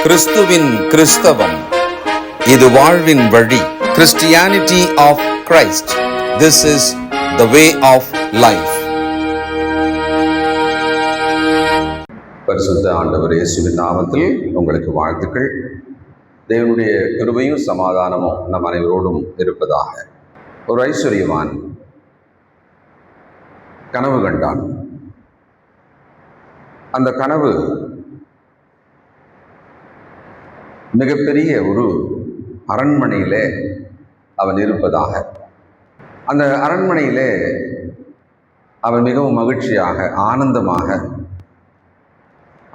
கிறிஸ்துவின் கிறிஸ்தவம், இது வாழ்வின் வழி. Christianity of Christ. This is the way of life. பரிசுத்த ஆண்டவர் இயேசுவின் நாமத்தில் உங்களுக்கு வாழ்த்துக்கள். தேவனுடைய கிருபையும் சமாதானமும் நம் அனைவரோடும் இருப்பதாக. ஒரு ஐஸ்வர்யவான் கனவு கண்டான். அந்த கனவு மிகப்பெரிய ஒரு அரண்மனையிலே அவன் இருப்பதாக. அந்த அரண்மனையிலே அவன் மிகவும் மகிழ்ச்சியாக ஆனந்தமாக,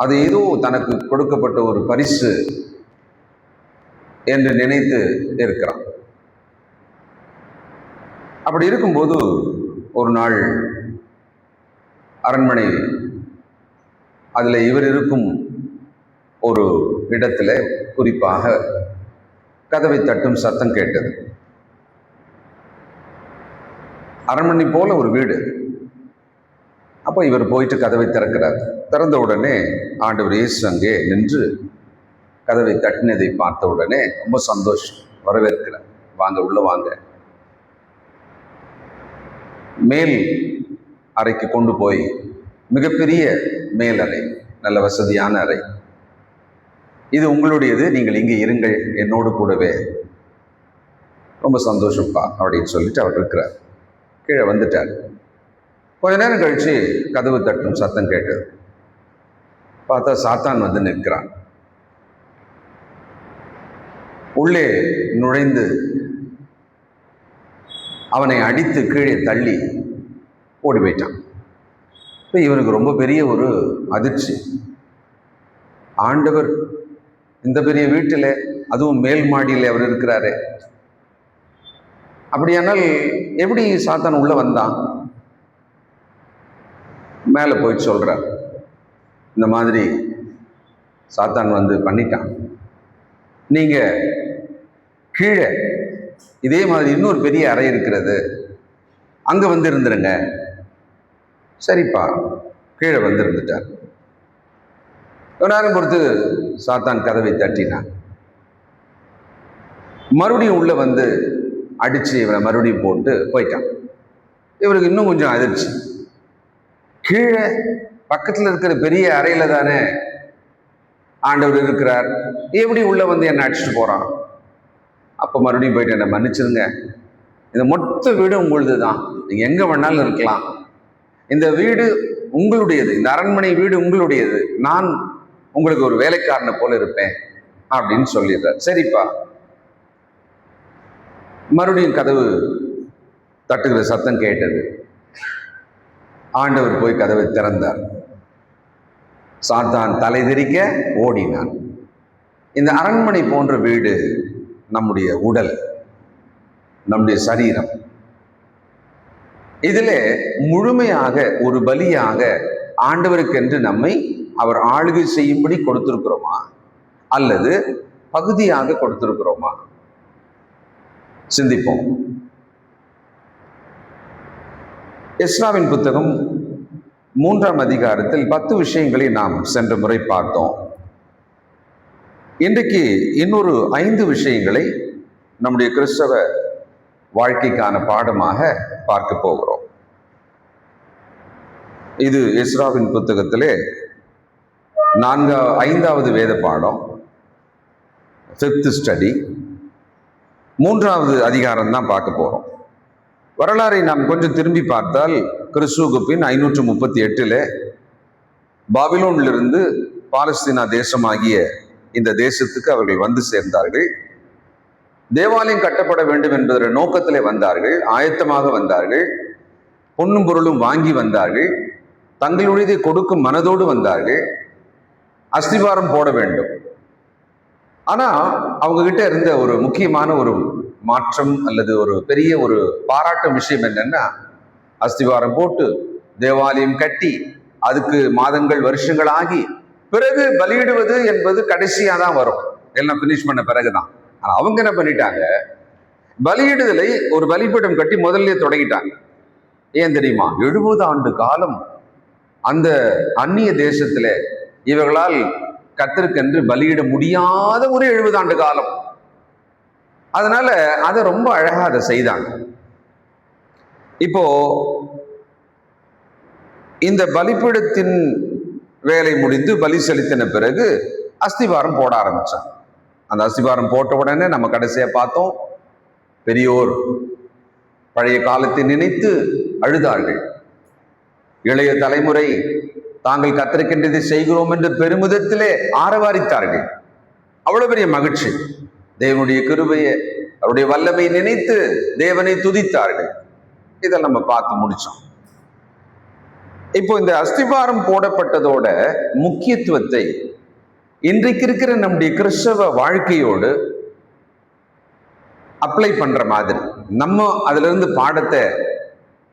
அது ஏதோ தனக்கு கொடுக்கப்பட்ட ஒரு பரிசு என்று நினைத்து இருக்கிறான். அப்படி இருக்கும்போது ஒரு நாள் அரண்மனை அதில் இவர் இருக்கும் ஒரு இடத்துல குறிப்பாக கதவை தட்டும் சத்தம் கேட்டது. அரண்மனை போல ஒரு வீடு. அப்போ இவர் போயிட்டு கதவை திறக்கிறார். திறந்த உடனே ஆண்டவர் இயேசு அங்கே நின்று கதவை தட்டினதை பார்த்த உடனே ரொம்ப சந்தோஷம், வரவேற்கிறார். வாங்க, உள்ள வாங்க. மேல் அறைக்கு கொண்டு போய், மிகப்பெரிய மேல் அறை, நல்ல வசதியான அறை, இது உங்களுடையது, நீங்கள் இங்கே இருங்கள் என்னோடு கூடவே. ரொம்ப சந்தோஷம்ப்பா அப்படின்னு சொல்லிட்டு அவர் இருக்கிறார். கீழே வந்துட்டார். கொஞ்ச நேரம் கழிச்சு கதவு தட்டும் சத்தம் கேட்டது. பார்த்தா சாத்தான் வந்து நிற்கிறான். உள்ளே நுழைந்து அவனை அடித்து கீழே தள்ளி ஓடி போயிட்டான். இப்போ இவனுக்கு ரொம்ப பெரிய ஒரு அதிர்ச்சி. ஆண்டவர் இந்த பெரிய வீட்டில், அதுவும் மேல் மாடியில் அவர் இருக்கிறாரு, அப்படியானால் எப்படி சாத்தான் உள்ள வந்தான்? மேலே போய் சொல்றார், இந்த மாதிரி சாத்தான் வந்து பண்ணிட்டான், நீங்க கீழே இதே மாதிரி இன்னொரு பெரிய அறை இருக்கிறது, அங்க வந்து இருந்துருங்க. சரிப்பா, கீழே வந்து இருந்துட்டார். ஒரு நேரம் பொறுத்து சாத்தான் கதவை தட்டினான். மறுபடியும் உள்ள வந்து அடிச்சு இவனை மறுபடியும் போட்டு போயிட்டான். இவருக்கு இன்னும் கொஞ்சம் அதிர்ச்சி. கீழே பக்கத்தில் இருக்கிற பெரிய அறையில தானே ஆண்டவர் இருக்கிறார், எப்படி உள்ள வந்து என்னை அடிச்சுட்டு போறான்? அப்போ மறுபடியும் போயிட்டு என்னை மன்னிச்சிருங்க, இந்த மொத்த வீடு உங்களுது தான், நீங்க எங்க வேணாலும் இருக்கலாம், இந்த வீடு உங்களுடையது, இந்த அரண்மனை வீடு உங்களுடையது, நான் உங்களுக்கு ஒரு வேலைக்காரனை போல இருப்பேன் அப்படின்னு சொல்லிடுறார். சரிப்பா. மறுபடியும் கதவு தட்டுகிற சத்தம் கேட்டது. ஆண்டவர் போய் கதவை திறந்தார். சாத்தான் தலை தெறிக்க ஓடினான். இந்த அரண்மனை போன்ற வீடு நம்முடைய உடல், நம்முடைய சரீரம். இதிலே முழுமையாக ஒரு பலியாக ஆண்டவருக்கென்று நம்மை அவர் ஆளுகை செய்யும்படி கொடுத்திருக்கிறோமா, அல்லது பகுதியாக கொடுத்திருக்கிறோமா? சிந்திப்போம். எஸ்ராவின் புத்தகம் 3ஆம் அதிகாரத்தில் 10 விஷயங்களை நாம் சென்ற முறை பார்த்தோம். இன்றைக்கு இன்னொரு 5 விஷயங்களை நம்முடைய கிறிஸ்தவ வாழ்க்கைக்கான பாடமாக பார்க்க போகிறோம். இது எஸ்ராவின் புத்தகத்திலே 5வது வேத பாடம், 5th ஸ்டடி, 3வது அதிகாரம் தான் பார்க்க போறோம். வரலாறை நாம் கொஞ்சம் திரும்பி பார்த்தால், கிறிஸ்துவுக்கு பின் 538 பாபிலோனிலிருந்து பாலஸ்தீனா தேசமாகிய இந்த தேசத்துக்கு அவர்கள் வந்து சேர்ந்தார்கள். தேவாலயம் கட்டப்பட வேண்டும் என்பதற்கு நோக்கத்திலே வந்தார்கள், ஆயத்தமாக வந்தார்கள், பொன்னும் பொருளும் வாங்கி வந்தார்கள், தங்களுடையதை கொடுக்கும் மனதோடு வந்தார்கள், அஸ்திவாரம் போட வேண்டும். ஆனா அவங்க கிட்ட இருந்த ஒரு முக்கியமான ஒரு மாற்றம் அல்லது ஒரு பெரிய ஒரு பாராட்டும் விஷயம் என்னன்னா, அஸ்திவாரம் போட்டு தேவாலயம் கட்டி அதுக்கு மாதங்கள் வருஷங்கள் ஆகி பிறகு பலியிடுவது என்பது கடைசியா தான் வரும், எல்லாம் பினிஷ் பண்ண பிறகுதான். ஆனா அவங்க என்ன பண்ணிட்டாங்க, பலியிடுதலை ஒரு பலிபீடம் கட்டி முதல்ல தொடங்கிட்டாங்க. ஏன் தெரியுமா? 70 ஆண்டு காலம் அந்த அந்நிய தேசத்திலே இவர்களால் கர்த்தருக்கென்று பலியிட முடியாத ஒரு 70 ஆண்டு காலம். அதனால அதை ரொம்ப அழகா அதை செய்தாங்க. இப்போ இந்த பலிபீடத்தின் வேலை முடிந்து பலி செலுத்தின பிறகு அஸ்திவாரம் போட ஆரம்பிச்சாங்க. அந்த அஸ்திவாரம் போட்ட உடனே நம்ம கடைசியா பார்த்தோம், பெரியோர் பழைய காலத்தை நினைத்து அழுதார்கள். இளைய தலைமுறை தாங்கள் கர்த்தருக்கென்று செய்கிறோம் என்று பெருமிதத்திலே ஆரவாரித்தார்கள். அவ்வளவு பெரிய மகிழ்ச்சி. தேவனுடைய கிருபையை, அவருடைய வல்லமையை நினைத்து தேவனை துதித்தார்கள். இதை நம்ம பார்த்து முடிச்சோம். இப்போ இந்த அஸ்திபாரம் போடப்பட்டதோட முக்கியத்துவத்தை இன்றைக்கு இருக்கிற நம்முடைய கிறிஸ்தவ வாழ்க்கையோடு அப்ளை பண்ற மாதிரி, நம்ம அதுல இருந்து பாடத்தை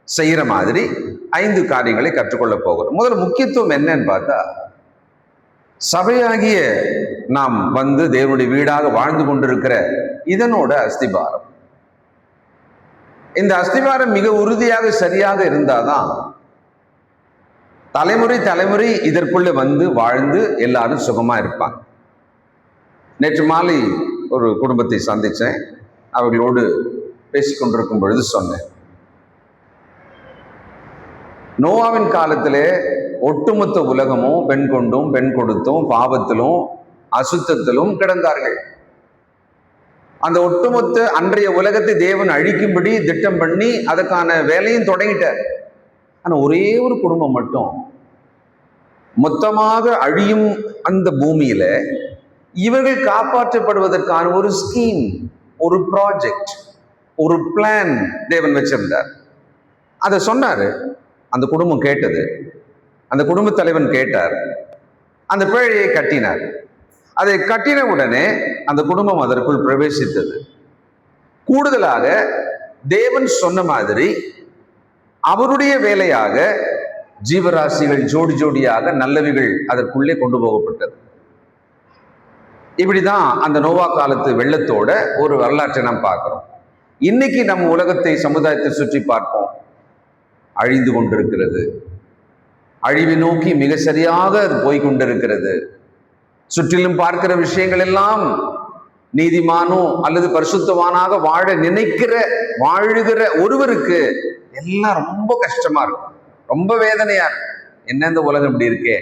செய்யற மாதிரி 5 காரியங்களை கற்றுக்கொள்ள போகிறோம். முதல்ல முக்கியத்துவம் என்னன்னு பார்த்தா, சபையாகிய நாம் தேவனுடைய வீடாக வாழ்ந்து கொண்டிருக்கிற இதனோட அஸ்திபாரம். இந்த அஸ்திபாரம் மிக உறுதியாக சரியாக இருந்தாதான் தலைமுறை தலைமுறை இதற்குள்ள வாழ்ந்து எல்லாரும் சுகமா இருப்பாங்க. நேற்று மாலை ஒரு குடும்பத்தை சந்திச்சேன். அவர்களோடு பேசிக்கொண்டிருக்கும் பொழுது சொன்னேன், நோவாவின் காலத்திலே ஒட்டுமொத்த உலகமும் பெண் கொண்டும் பெண் கொடுத்தும் பாவத்திலும் அசுத்தத்திலும் கிடந்தார்கள். அந்த ஒட்டுமொத்த அன்றைய உலகத்தை தேவன் அழிக்கும்படி திட்டம் பண்ணி அதற்கான வேலையும் தொடங்கிட்டார். ஆனா ஒரே ஒரு குடும்பம் மட்டும் மொத்தமாக அழியும் அந்த பூமியில இவர்கள் காப்பாற்றப்படுவதற்கான ஒரு ஸ்கீம், ஒரு ப்ராஜெக்ட், ஒரு பிளான் தேவன் வச்சிருந்தார். அதை சொன்னாரு. அந்த குடும்பம் கேட்டது. அந்த குடும்ப தலைவன் கேட்டார். அந்த பேழையை கட்டினார். அதை கட்டின உடனே அந்த குடும்பம் அதற்குள் பிரவேசித்தது. கூடுதலாக தேவன் சொன்ன மாதிரி அவருடைய வேலையாக ஜீவராசிகள் ஜோடி ஜோடியாக நல்லவைகள் அதற்குள்ளே கொண்டு போகப்பட்டது. இப்படிதான் அந்த நோவா காலத்து வெள்ளத்தோட ஒரு வரலாற்றை நாம் பார்க்கிறோம். இன்னைக்கு நம்ம உலகத்தை, சமுதாயத்தை சுற்றி பார்ப்போம். அழிந்து கொண்டிருக்கிறது. அழிவை நோக்கி மிக சரியாக அது போய்கொண்டிருக்கிறது. சுற்றிலும் பார்க்கிற விஷயங்கள் எல்லாம் நீதிமானோ அல்லது பரிசுத்தவானாக வாழ வாழுகிற ஒருவருக்கு எல்லாம் ரொம்ப கஷ்டமா இருக்கும், ரொம்ப வேதனையா இருக்கும். என்ன இந்த உலகம் இப்படி இருக்கே.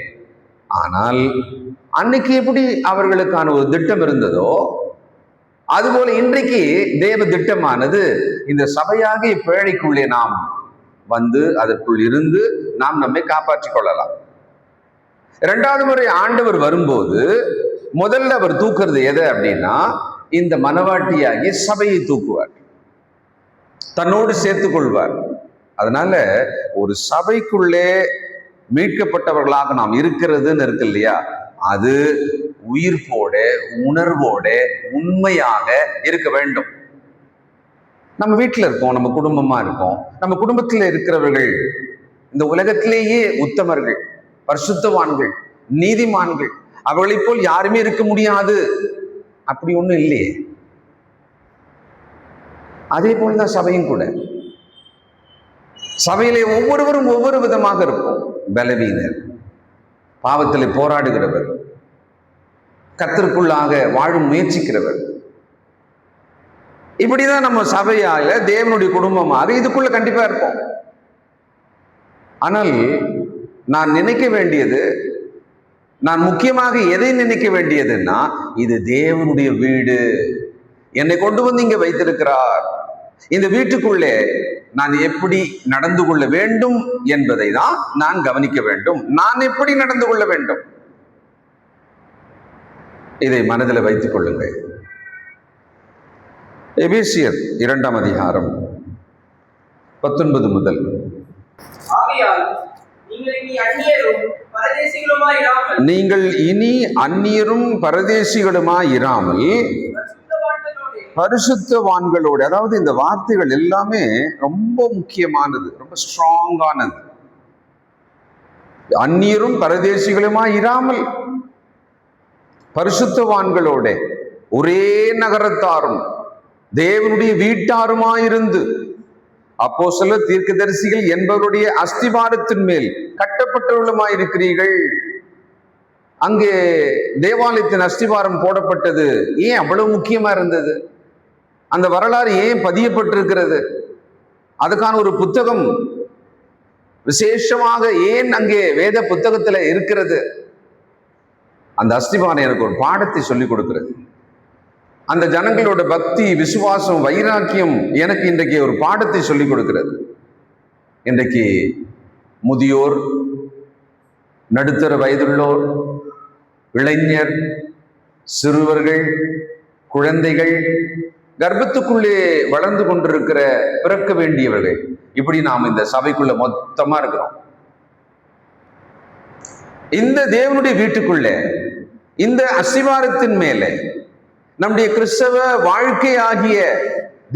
ஆனால் அன்னைக்கு எப்படி அவர்களுக்கான ஒரு திட்டம் இருந்ததோ அதுபோல இன்றைக்கு தேவ திட்டமானது இந்த சபையாகிய பேழைக்குள்ளே நாம் அதற்குள் இருந்து நாம் நம்மை காப்பாற்றிக் கொள்ளலாம். 2வது முறை ஆண்டவர் வரும்போது முதல்ல அவர் தூக்குறது எதை அப்படின்னா, இந்த மனவாட்டியாகி சபையை தூக்குவார், தன்னோடு சேர்த்துக் கொள்வார். அதனால ஒரு சபைக்குள்ளே மீட்கப்பட்டவர்களாக நாம் இருக்கிறதுன்னு இருக்கு இல்லையா, அது உயிர்ப்போட உணர்வோட உண்மையாக இருக்க வேண்டும். நம்ம வீட்டில் இருக்கோம், நம்ம குடும்பமா இருக்கோம். நம்ம குடும்பத்தில் இருக்கிறவர்கள் இந்த உலகத்திலேயே உத்தமர்கள், பரிசுத்தவான்கள், நீதிமான்கள், அவர்களை போல் யாருமே இருக்க முடியாது அப்படி ஒண்ணும் இல்லையே. அதே போல்தான் சபையும் கூட. சபையிலே ஒவ்வொருவரும் ஒவ்வொரு விதமாக இருக்கும். பலவீனர், பாவத்திலே போராடுகிறவர், கர்த்தருக்குள்ளாக வாழும் முயற்சிக்கிறவர். இப்படிதான் நம்ம சபையாக தேவனுடைய குடும்பமாக இதுக்குள்ள கண்டிப்பா இருப்போம். ஆனால் நான் நினைக்க வேண்டியது, நான் முக்கியமாக எதை நினைக்க வேண்டியதுன்னா, இது தேவனுடைய வீடு, என்னை கொண்டு வந்து இங்க வைத்திருக்கிறார். இந்த வீட்டுக்குள்ளே நான் எப்படி நடந்து கொள்ள வேண்டும் என்பதை தான் நான் கவனிக்க வேண்டும். நான் எப்படி நடந்து கொள்ள வேண்டும், இதை மனதில் வைத்துக் கொள்ளுங்கள். எபேசியர் 2ஆம் அதிகாரம் 19 முதல். நீங்கள் இனி அந்நியரும் பரதேசிகளுமாய் இராமல் பரிசுத்தவான்களோடு, அதாவது இந்த வார்த்தைகள் எல்லாமே ரொம்ப முக்கியமானது, ரொம்ப ஸ்ட்ராங்கானது. அந்நியரும் பரதேசிகளுமாய் இராமல் பரிசுத்தவான்களோட, ஒரே நகரத்தாரும் தேவனுடைய வீட்டாருமாயிருந்து அப்போஸ்தலர், தீர்க்கதரிசிகள் என்பவருடைய அஸ்திபாரத்தின் மேல் கட்டப்பட்டவர்களுமாயிருக்கிறீர்கள். அங்கே தேவாலயத்தின் அஸ்திவாரம் போடப்பட்டது ஏன் அவ்வளவு முக்கியமா இருந்தது? அந்த வரலாறு ஏன் பதியப்பட்டிருக்கிறது? அதுக்கான ஒரு புத்தகம் விசேஷமாக ஏன் அங்கே வேத புத்தகத்துல இருக்கிறது? அந்த அஸ்திவாரம் எனக்கு ஒரு பாடத்தை சொல்லிக் கொடுக்கிறது. அந்த ஜனங்களோட பக்தி, விசுவாசம், வைராக்கியம் எனக்கு இன்றைக்கு ஒரு பாடத்தை சொல்லிக் கொடுக்கிறது. இன்றைக்கு முதியோர், நடுத்தர வயதுள்ளோர், இளைஞர், சிறுவர்கள், குழந்தைகள், கர்ப்பத்துக்குள்ளே வளர்ந்து கொண்டிருக்கிற பிறக்க வேண்டியவர்கள், இப்படி நாம் இந்த சபைக்குள்ள மொத்தமா இருக்கிறோம். இந்த தேவனுடைய வீட்டுக்குள்ளே, இந்த அஸ்திவாரத்தின் மேலே நம்முடைய கிறிஸ்தவ வாழ்க்கை ஆகிய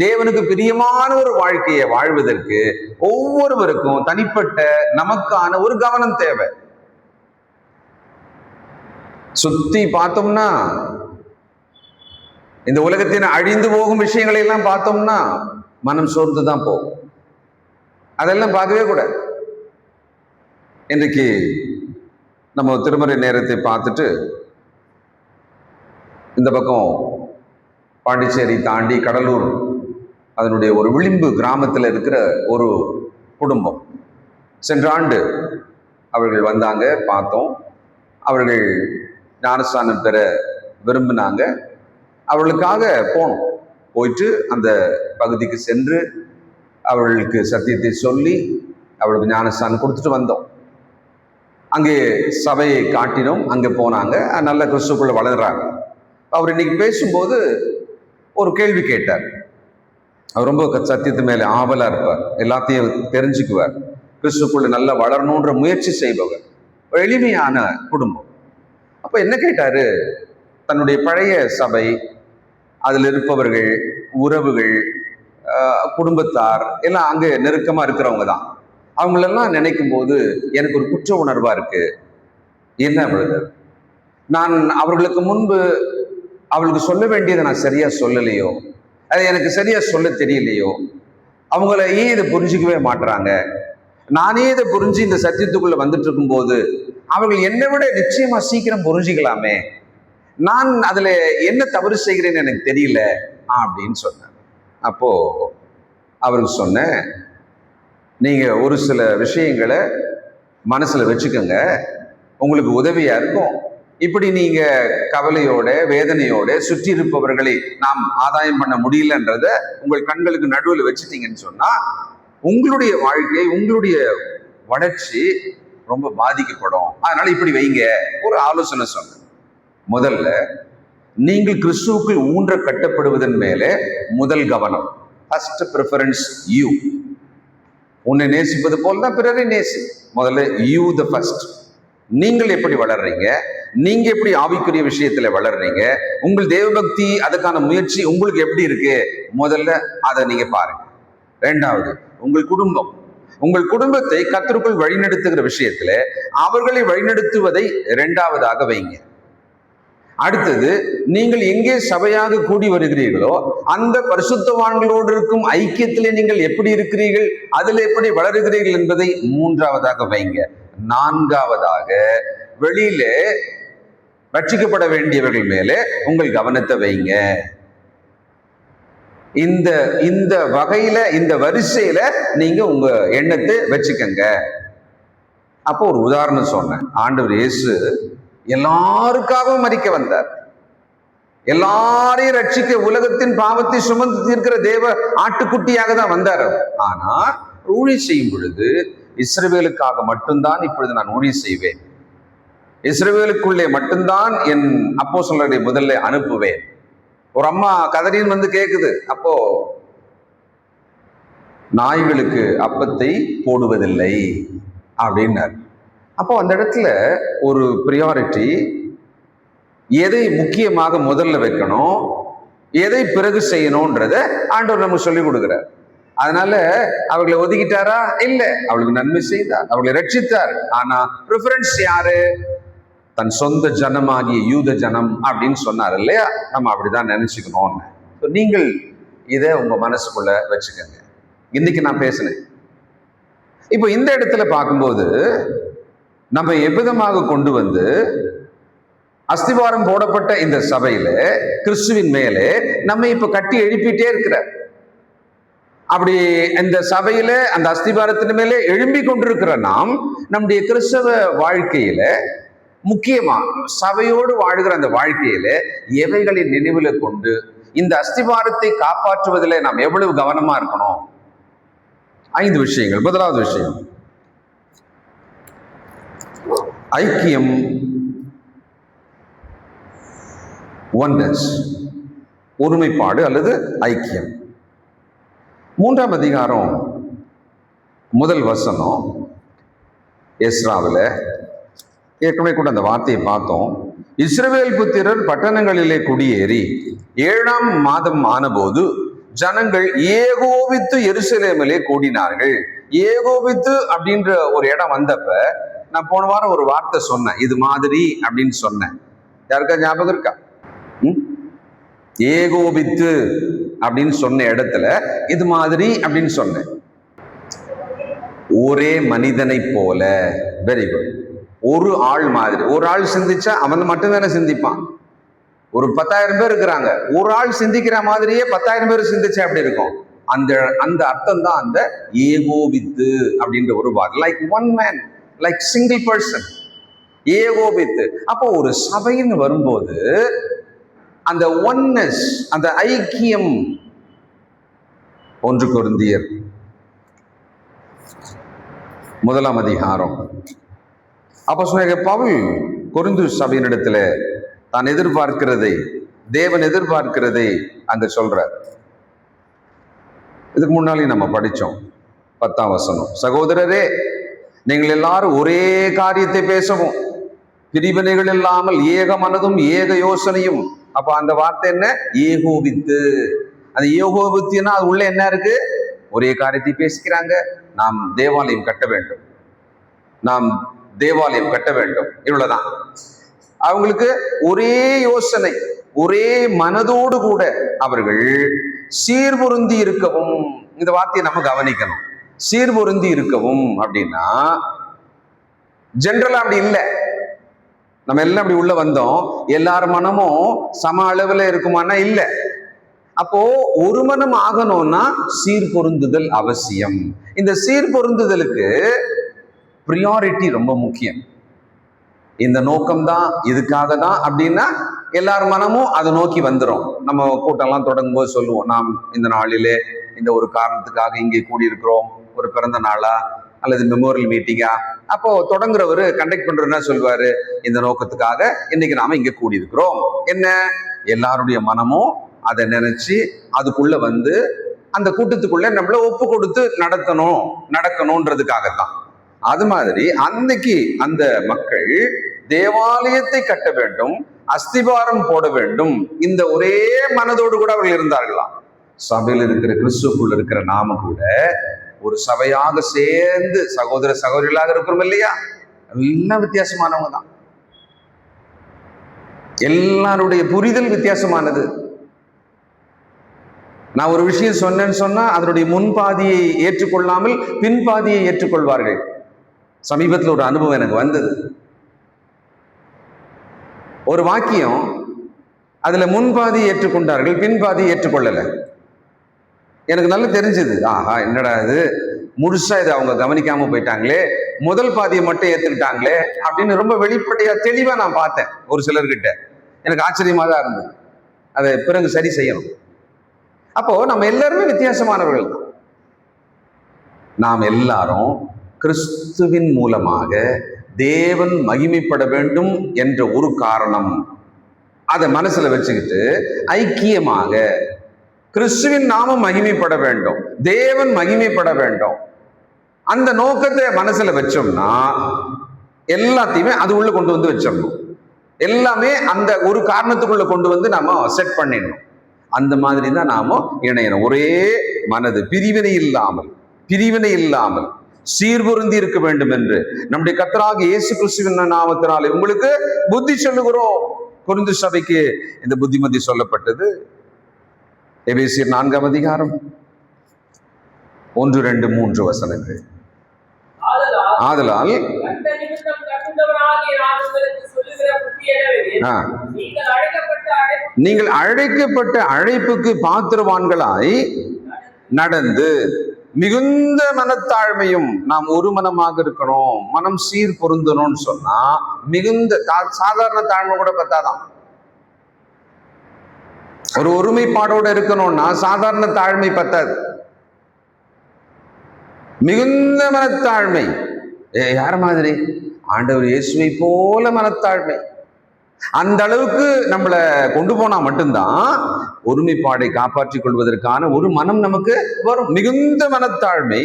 தேவனுக்கு பிரியமான ஒரு வாழ்க்கையை வாழ்வதற்கு ஒவ்வொருவருக்கும் தனிப்பட்ட நமக்கான ஒரு கவனம் தேவை. சுத்தி பார்த்தோம்னா இந்த உலகத்தின் அழிந்து போகும் விஷயங்களை எல்லாம் பார்த்தோம்னா மனம் சோர்ந்து தான் போகும். அதெல்லாம் பார்க்கவே கூடாது. இன்றைக்கு நம்ம திருமறை நேரத்தை பார்த்துட்டு இந்த பக்கம் பாண்டிச்சேரி தாண்டி கடலூர் அதனுடைய ஒரு விளிம்பு கிராமத்தில் இருக்கிற ஒரு குடும்பம் சென்ற ஆண்டு அவர்கள் வந்தாங்க, பார்த்தோம். அவர்கள் ஞானஸ்தானம் பெற விரும்பினாங்க. அவர்களுக்காக போனோம். போயிட்டு அந்த பகுதிக்கு சென்று அவர்களுக்கு சத்தியத்தை சொல்லி அவளுக்கு ஞானஸ்தானம் கொடுத்துட்டு வந்தோம். அங்கே சபையை காட்டினோம். அங்கே போனாங்க, நல்ல கிறிஸ்துக்குள்ள வளர்றாங்க. அவர் இன்னைக்கு பேசும்போது ஒரு கேள்வி கேட்டார். அவர் ரொம்ப சத்தியத்து மேலே ஆவலா இருப்பார், எல்லாத்தையும் தெரிஞ்சுக்குவார், கிறிஸ்துக்குள்ள நல்லா வளரணுன்ற முயற்சி செய்பவர், ஒரு எளிமையான குடும்பம். அப்ப என்ன கேட்டாரு? தன்னுடைய பழைய சபை, அதில் இருப்பவர்கள், உறவுகள், குடும்பத்தார் எல்லாம் அங்கே நெருக்கமா இருக்கிறவங்க தான். அவங்களெல்லாம் நினைக்கும் போது எனக்கு ஒரு குற்ற உணர்வா இருக்கு. என்ன பிரதர், நான் அவர்களுக்கு முன்பு அவளுக்கு சொல்ல வேண்டியதை நான் சரியா சொல்லலையோ, அதை எனக்கு சரியா சொல்ல தெரியலையோ, அவங்கள ஏன் இதை புரிஞ்சிக்கவே மாட்டுறாங்க, நானே இதை புரிஞ்சு இந்த சத்தியத்துக்குள்ள வந்துட்டு இருக்கும் போது அவர்கள் என்னை விட நிச்சயமா சீக்கிரம் புரிஞ்சிக்கலாமே, நான் அதுல என்ன தவறு செய்கிறேன்னு எனக்கு தெரியல அப்படின்னு சொன்னேன். அப்போ அவருக்கு சொன்னேன், நீங்க ஒரு சில விஷயங்களை மனசுல வச்சுக்கோங்க, உங்களுக்கு உதவியா இருக்கும். இப்படி நீங்க கவலையோட வேதனையோட சுற்றி இருப்பவர்களை நாம் ஆதாயம் பண்ண முடியலன்றத உங்கள் கண்களுக்கு நடுவில் வச்சுட்டீங்கன்னு சொன்னா உங்களுடைய வாழ்க்கை, உங்களுடைய வளர்ச்சி ரொம்ப பாதிக்கப்படும். அதனால இப்படி வைங்க ஒரு ஆலோசனை சொன்னேன். முதல்ல, நீங்கள் கிறிஸ்துவுக்குள் ஊன்ற கட்டப்படுவதன் மேலே முதல் கவனம், ஃபர்ஸ்ட் ப்ரிஃபரன்ஸ் யூ. உன்னை நேசிப்பது போல தான் பிறரை நேசி. முதல்ல யூ த ஃபர்ஸ்ட். நீங்கள் எப்படி வளர்றீங்க, நீங்க எப்படி ஆவிக்குரிய விஷயத்துல வளர்றீங்க, உங்கள் தேவபக்தி அதுக்கான முயற்சி உங்களுக்கு எப்படி இருக்கு, முதல்ல அதை நீங்க பாருங்க. ரெண்டாவது, உங்கள் குடும்பம், உங்கள் குடும்பத்தை கர்த்தருக்குள் வழிநடத்துகிற விஷயத்துல அவர்களை வழிநடத்துவதை இரண்டாவதாக வைங்க. அடுத்தது, நீங்கள் எங்கே சபையாக கூடி வருகிறீர்களோ அந்த பரிசுத்தவான்களோடு இருக்கும் ஐக்கியத்திலே நீங்கள் எப்படி இருக்கிறீர்கள், அதில் எப்படி வளருகிறீர்கள் என்பதை மூன்றாவதாக வைங்க. நான்காவதாக, வெளியிலே ரட்சிக்கப்பட வேண்டியவர்கள் மேலே உங்கள் கவனத்தை வைங்க. இந்த இந்த வகையில, இந்த வரிசையில நீங்க உங்க எண்ணத்தை வச்சுக்கங்க. அப்போ ஒரு உதாரணம் சொன்னேன். ஆண்டவர் இயேசு எல்லாருக்காகவும் மரிக்க வந்தார், எல்லாரையும் ரட்சிக்க, உலகத்தின் பாவத்தை சுமந்து தீர்க்கிற தேவ ஆட்டுக்குட்டியாக தான் வந்தார். ஆனா ஊழியம் செய்யும் பொழுது இஸ்ரவேலுக்காக மட்டும்தான் இப்பொழுது நான் ஊழியம் செய்வேன், இஸ்ரவேலுக்குள்ளே மட்டும்தான் என் அப்போஸ்தலரை முதல்ல அனுப்புவேன். ஒரு அம்மா கதறின்னு வந்து கேக்குது, அப்போ நாய்களுக்கு அப்பத்தை போடுவதில்லை அப்படின்னார். அப்போ அந்த இடத்துல ஒரு பிரியாரிட்டி, எதை முக்கியமாக முதல்ல வைக்கணும், எதை பிறகு செய்யணும்ன்றத ஆண்டவர் நமக்கு சொல்லிக் கொடுக்கிறார். அதனால அவர்களை ஒதுக்கிட்டாரா? இல்ல, அவளுக்கு நன்மை செய்தார், அவர்களை ரட்சித்தார். ஆனா ப்ரிஃபரன்ஸ் யாரு? தன் சொந்த ஜனமாகிய யூத ஜனம் அப்படின்னு சொன்னார் இல்லையா? நம்ம அப்படிதான் நினைச்சுக்கணும். நீங்கள் இதை உங்க மனசுக்குள்ள வச்சுக்கோங்க. இன்னைக்கு நான் பேசினேன். இப்போ இந்த இடத்துல பார்க்கும்போது நம்ம எவ்விதமாக கொண்டு வந்து அஸ்திவாரம் போடப்பட்ட இந்த சபையில கிறிஸ்துவின் மேலே நம்ம இப்ப கட்டி எழுப்பிட்டே இருக்கிறார். அப்படி இந்த சபையில அந்த அஸ்திவாரத்தின் மேலே எழும்பி கொண்டிருக்கிற நாம் நம்முடைய கிறிஸ்தவ வாழ்க்கையில முக்கியமா சபையோடு வாழ்கிற அந்த வாழ்க்கையில எவைகளை நினைவுல கொண்டு இந்த அஸ்திவாரத்தை காப்பாற்றுவதில் நாம் எவ்வளவு கவனமா இருக்கணும்? 5 விஷயங்கள். முதலாவது விஷயம், ஐக்கியம், ஒன்னஸ், ஒருமைப்பாடு அல்லது ஐக்கியம். 3ஆம் அதிகாரம் முதல் வசனம் எஸ்ராவில் ஏற்கனவே கூட அந்த வார்த்தையை பார்த்தோம். இஸ்ரவேல் புத்திரர் பட்டணங்களிலே குடியேறி 7ஆம் மாதம் ஆனபோது ஜனங்கள் ஏகோபித்து எருசலேமிலே கூடினார்கள். ஏகோபித்து அப்படின்ற ஒரு இடம் வந்தப்ப நான் போன வாரம் ஒரு வார்த்தை சொன்னேன், இது மாதிரி அப்படின்னு சொன்னேன். யாருக்கா ஞாபகம் இருக்கா? ஏகோபித்து அப்படின்னு சொன்ன இடத்துல இது மாதிரி அப்படின்னு சொன்னேன். ஒரே மனிதனை போல. Very good. ஒரு ஆள் மாதிரி. ஒரு ஆள் சிந்திச்சா அவன் மட்டும்தானே சிந்திப்பான். ஒரு 10,000 பேர் இருக்கிறாங்க, ஒரு ஆள் சிந்திக்கிற மாதிரியே 10,000 பேர் சிந்திச்சா எப்படி இருக்கும்? அந்த அர்த்தம் தான் அந்த ஏகோபித்து அப்படின்ற ஒரு வார்த்தை. Like one man, like single person, ஏகோபித்து. அப்போ ஒரு சபைன்னு வரும்போது அந்த ஒன்னஸ், அந்த ஐக்கியம். 1 கொரிந்தியர் 1ஆம் அதிகாரம் அப்போஸ்தலனாகிய பவுல் கொரிந்து சபையினிடத்துல தான் எதிர்பார்க்கிறதை, தேவன் எதிர்பார்க்கிறதை அங்க சொல்றார். இதுக்கு முன்னாலே நம்ம படிச்சோம் 10ஆம் வசனம். சகோதரரே, நீங்கள் எல்லாரும் ஒரே காரியத்தை பேசவும், பிரிவினைகள் இல்லாமல் ஏக மனதும் ஏக யோசனையும். அப்ப அந்த வார்த்தை என்ன? ஏகோபித்து. அந்த ஏகோபித்துனா அது உள்ள என்ன இருக்கு? ஒரே காரியத்தை பேசிக்கிறாங்க. நாம் தேவாலயம் கட்ட வேண்டும், நாம் தேவாலயம் கட்ட வேண்டும், இவ்வளவுதான். அவங்களுக்கு ஒரே யோசனை, ஒரே மனதோடு கூட அவர்கள் சீர்பொருந்தி இருக்கவும். இந்த வார்த்தையை நம்ம கவனிக்கணும். சீர்பொருந்தி இருக்கவும் அப்படின்னா ஜென்ரலா அப்படி இல்லை. நம்ம எல்லாம் அப்படி உள்ள வந்தோம், எல்லார் மனமும் சம அளவுல இருக்குமானா இல்ல. அப்போ ஒரு மனம் ஆகணும்னா சீர்பொருந்துதல் அவசியம். இந்த சீர்பொருந்துதலுக்கு பிரியாரிட்டி ரொம்ப முக்கியம். இந்த நோக்கம்தான், இதுக்காக தான் அப்படின்னா எல்லார் மனமும் அதை நோக்கி வந்துடும். நம்ம கூட்டம்லாம் தொடங்கும் போது சொல்லுவோம், நாம் இந்த நாளிலே இந்த ஒரு காரணத்துக்காக இங்கே கூடியிருக்கிறோம், ஒரு பிறந்த நாளா அல்லது மெமோரியல் மீட்டிங்கா. அப்போ தொடங்குறவரு கண்டக்ட் பண்றதுன்னா சொல்வாரு, இந்த நோக்கத்துக்காக இன்னைக்கு நாம இங்க கூடியிருக்கிறோம். என்ன, எல்லாருடைய மனமும் அதை நினைச்சு அதுக்குள்ள வந்து அந்த கூட்டத்துக்குள்ள நம்மள ஒப்பு கொடுத்து நடக்கணும்ன்றதுக்காகத்தான். அது மாதிரி அன்னைக்கு அந்த மக்கள் தேவாலயத்தை கட்ட வேண்டும், அஸ்திவாரம் போட வேண்டும், இந்த ஒரே மனதோடு கூட அவர்கள் இருந்தார்களாம். சபையில் இருக்கிற கிறிஸ்துக்குள்ள இருக்கிற நாம கூட ஒரு சபையாக சேர்ந்து சகோதர சகோதரிகளாக இருக்கிறோம் இல்லையா? எல்லாம் வித்தியாசமானவங்க தான். எல்லாருடைய புரிதல் வித்தியாசமானது. நான் ஒரு விஷயம் சொன்னேன்னு சொன்னா அதனுடைய முன்பாதியை ஏற்றுக்கொள்ளாமல் பின்பாதியை ஏற்றுக்கொள்வார்கள். சமீபத்தில் ஒரு அனுபவம் எனக்கு வந்தது. ஒரு வாக்கியம், அதுல முன்பாதி ஏற்றுக்கொண்டார்கள், பின்பாதி ஏற்றுக்கொள்ளல. எனக்கு நல்லா தெரிஞ்சது, ஆஹா என்னடா இது, முழுசா இதை அவங்க கவனிக்காம போயிட்டாங்களே, முதல் பாதியை மட்டும் ஏத்துக்கிட்டாங்களே அப்படின்னு ரொம்ப வெளிப்படையா தெளிவா நான் பார்த்தேன் ஒரு சிலர்கிட்ட. எனக்கு ஆச்சரியமா தான் இருந்தது. அதை பிறகு சரி செய்யணும். அப்போ நம்ம எல்லாருமே வித்தியாசமானவர்கள் தான். நாம் எல்லாரும் கிறிஸ்துவின் மூலமாக தேவன் மகிமைப்பட வேண்டும் என்ற ஒரு காரணம், அதை மனசுல வச்சுக்கிட்டு ஐக்கியமாக கிறிஸ்துவின் நாமம் மகிமைப்பட வேண்டும், தேவன் மகிமைப்பட வேண்டும், அந்த நோக்கத்தை மனசுல வச்சோம்னா எல்லாத்தையுமே அது உள்ள கொண்டு வந்து வச்சிடணும். எல்லாமே அந்த ஒரு காரணத்துக்குள்ள கொண்டு வந்து நாம செட் பண்ணிடணும். அந்த மாதிரி தான் நாம இணையணும். ஒரே மனது, பிரிவினை இல்லாமல் சீர்பொருந்தி இருக்க வேண்டும் என்று நம்முடைய கர்த்தராகிய இயேசு கிறிஸ்துவின் நாமத்தினாலே உங்களுக்கு புத்தி சொல்லுகிறோம். கொரிந்து சபைக்கு இந்த புத்திமதி சொல்லப்பட்டது. எபேசியர் 4ஆம் அதிகாரம் 1, 2, 3 வசனங்கள். ஆதலால் நீங்கள் அழைக்கப்பட்ட அழைப்புக்கு பாத்திரவான்களாய் நடந்து மிகுந்த மனத்தாழ்மையும், நாம் ஒரு மனமாக இருக்கணும், மனம் சீர் பொருந்தணும்னு சொன்னா மிகுந்த சாதாரண தாழ்மை கூட பத்தாதான். ஒரு ஒருமைப்பாடோட இருக்கணும்னா சாதாரண தாழ்மை பத்தாது. மிகுந்த மனத்தாழ்மை. யார் மாதிரி? ஆண்டவர் இயேசுவை போல மனத்தாழ்மை. அந்த அளவுக்கு நம்மளை கொண்டு போனா மட்டும்தான் ஒருமைப்பாடை காப்பாற்றிக் கொள்வதற்கான ஒரு மனம் நமக்கு வரும். மிகுந்த மனத்தாழ்மை,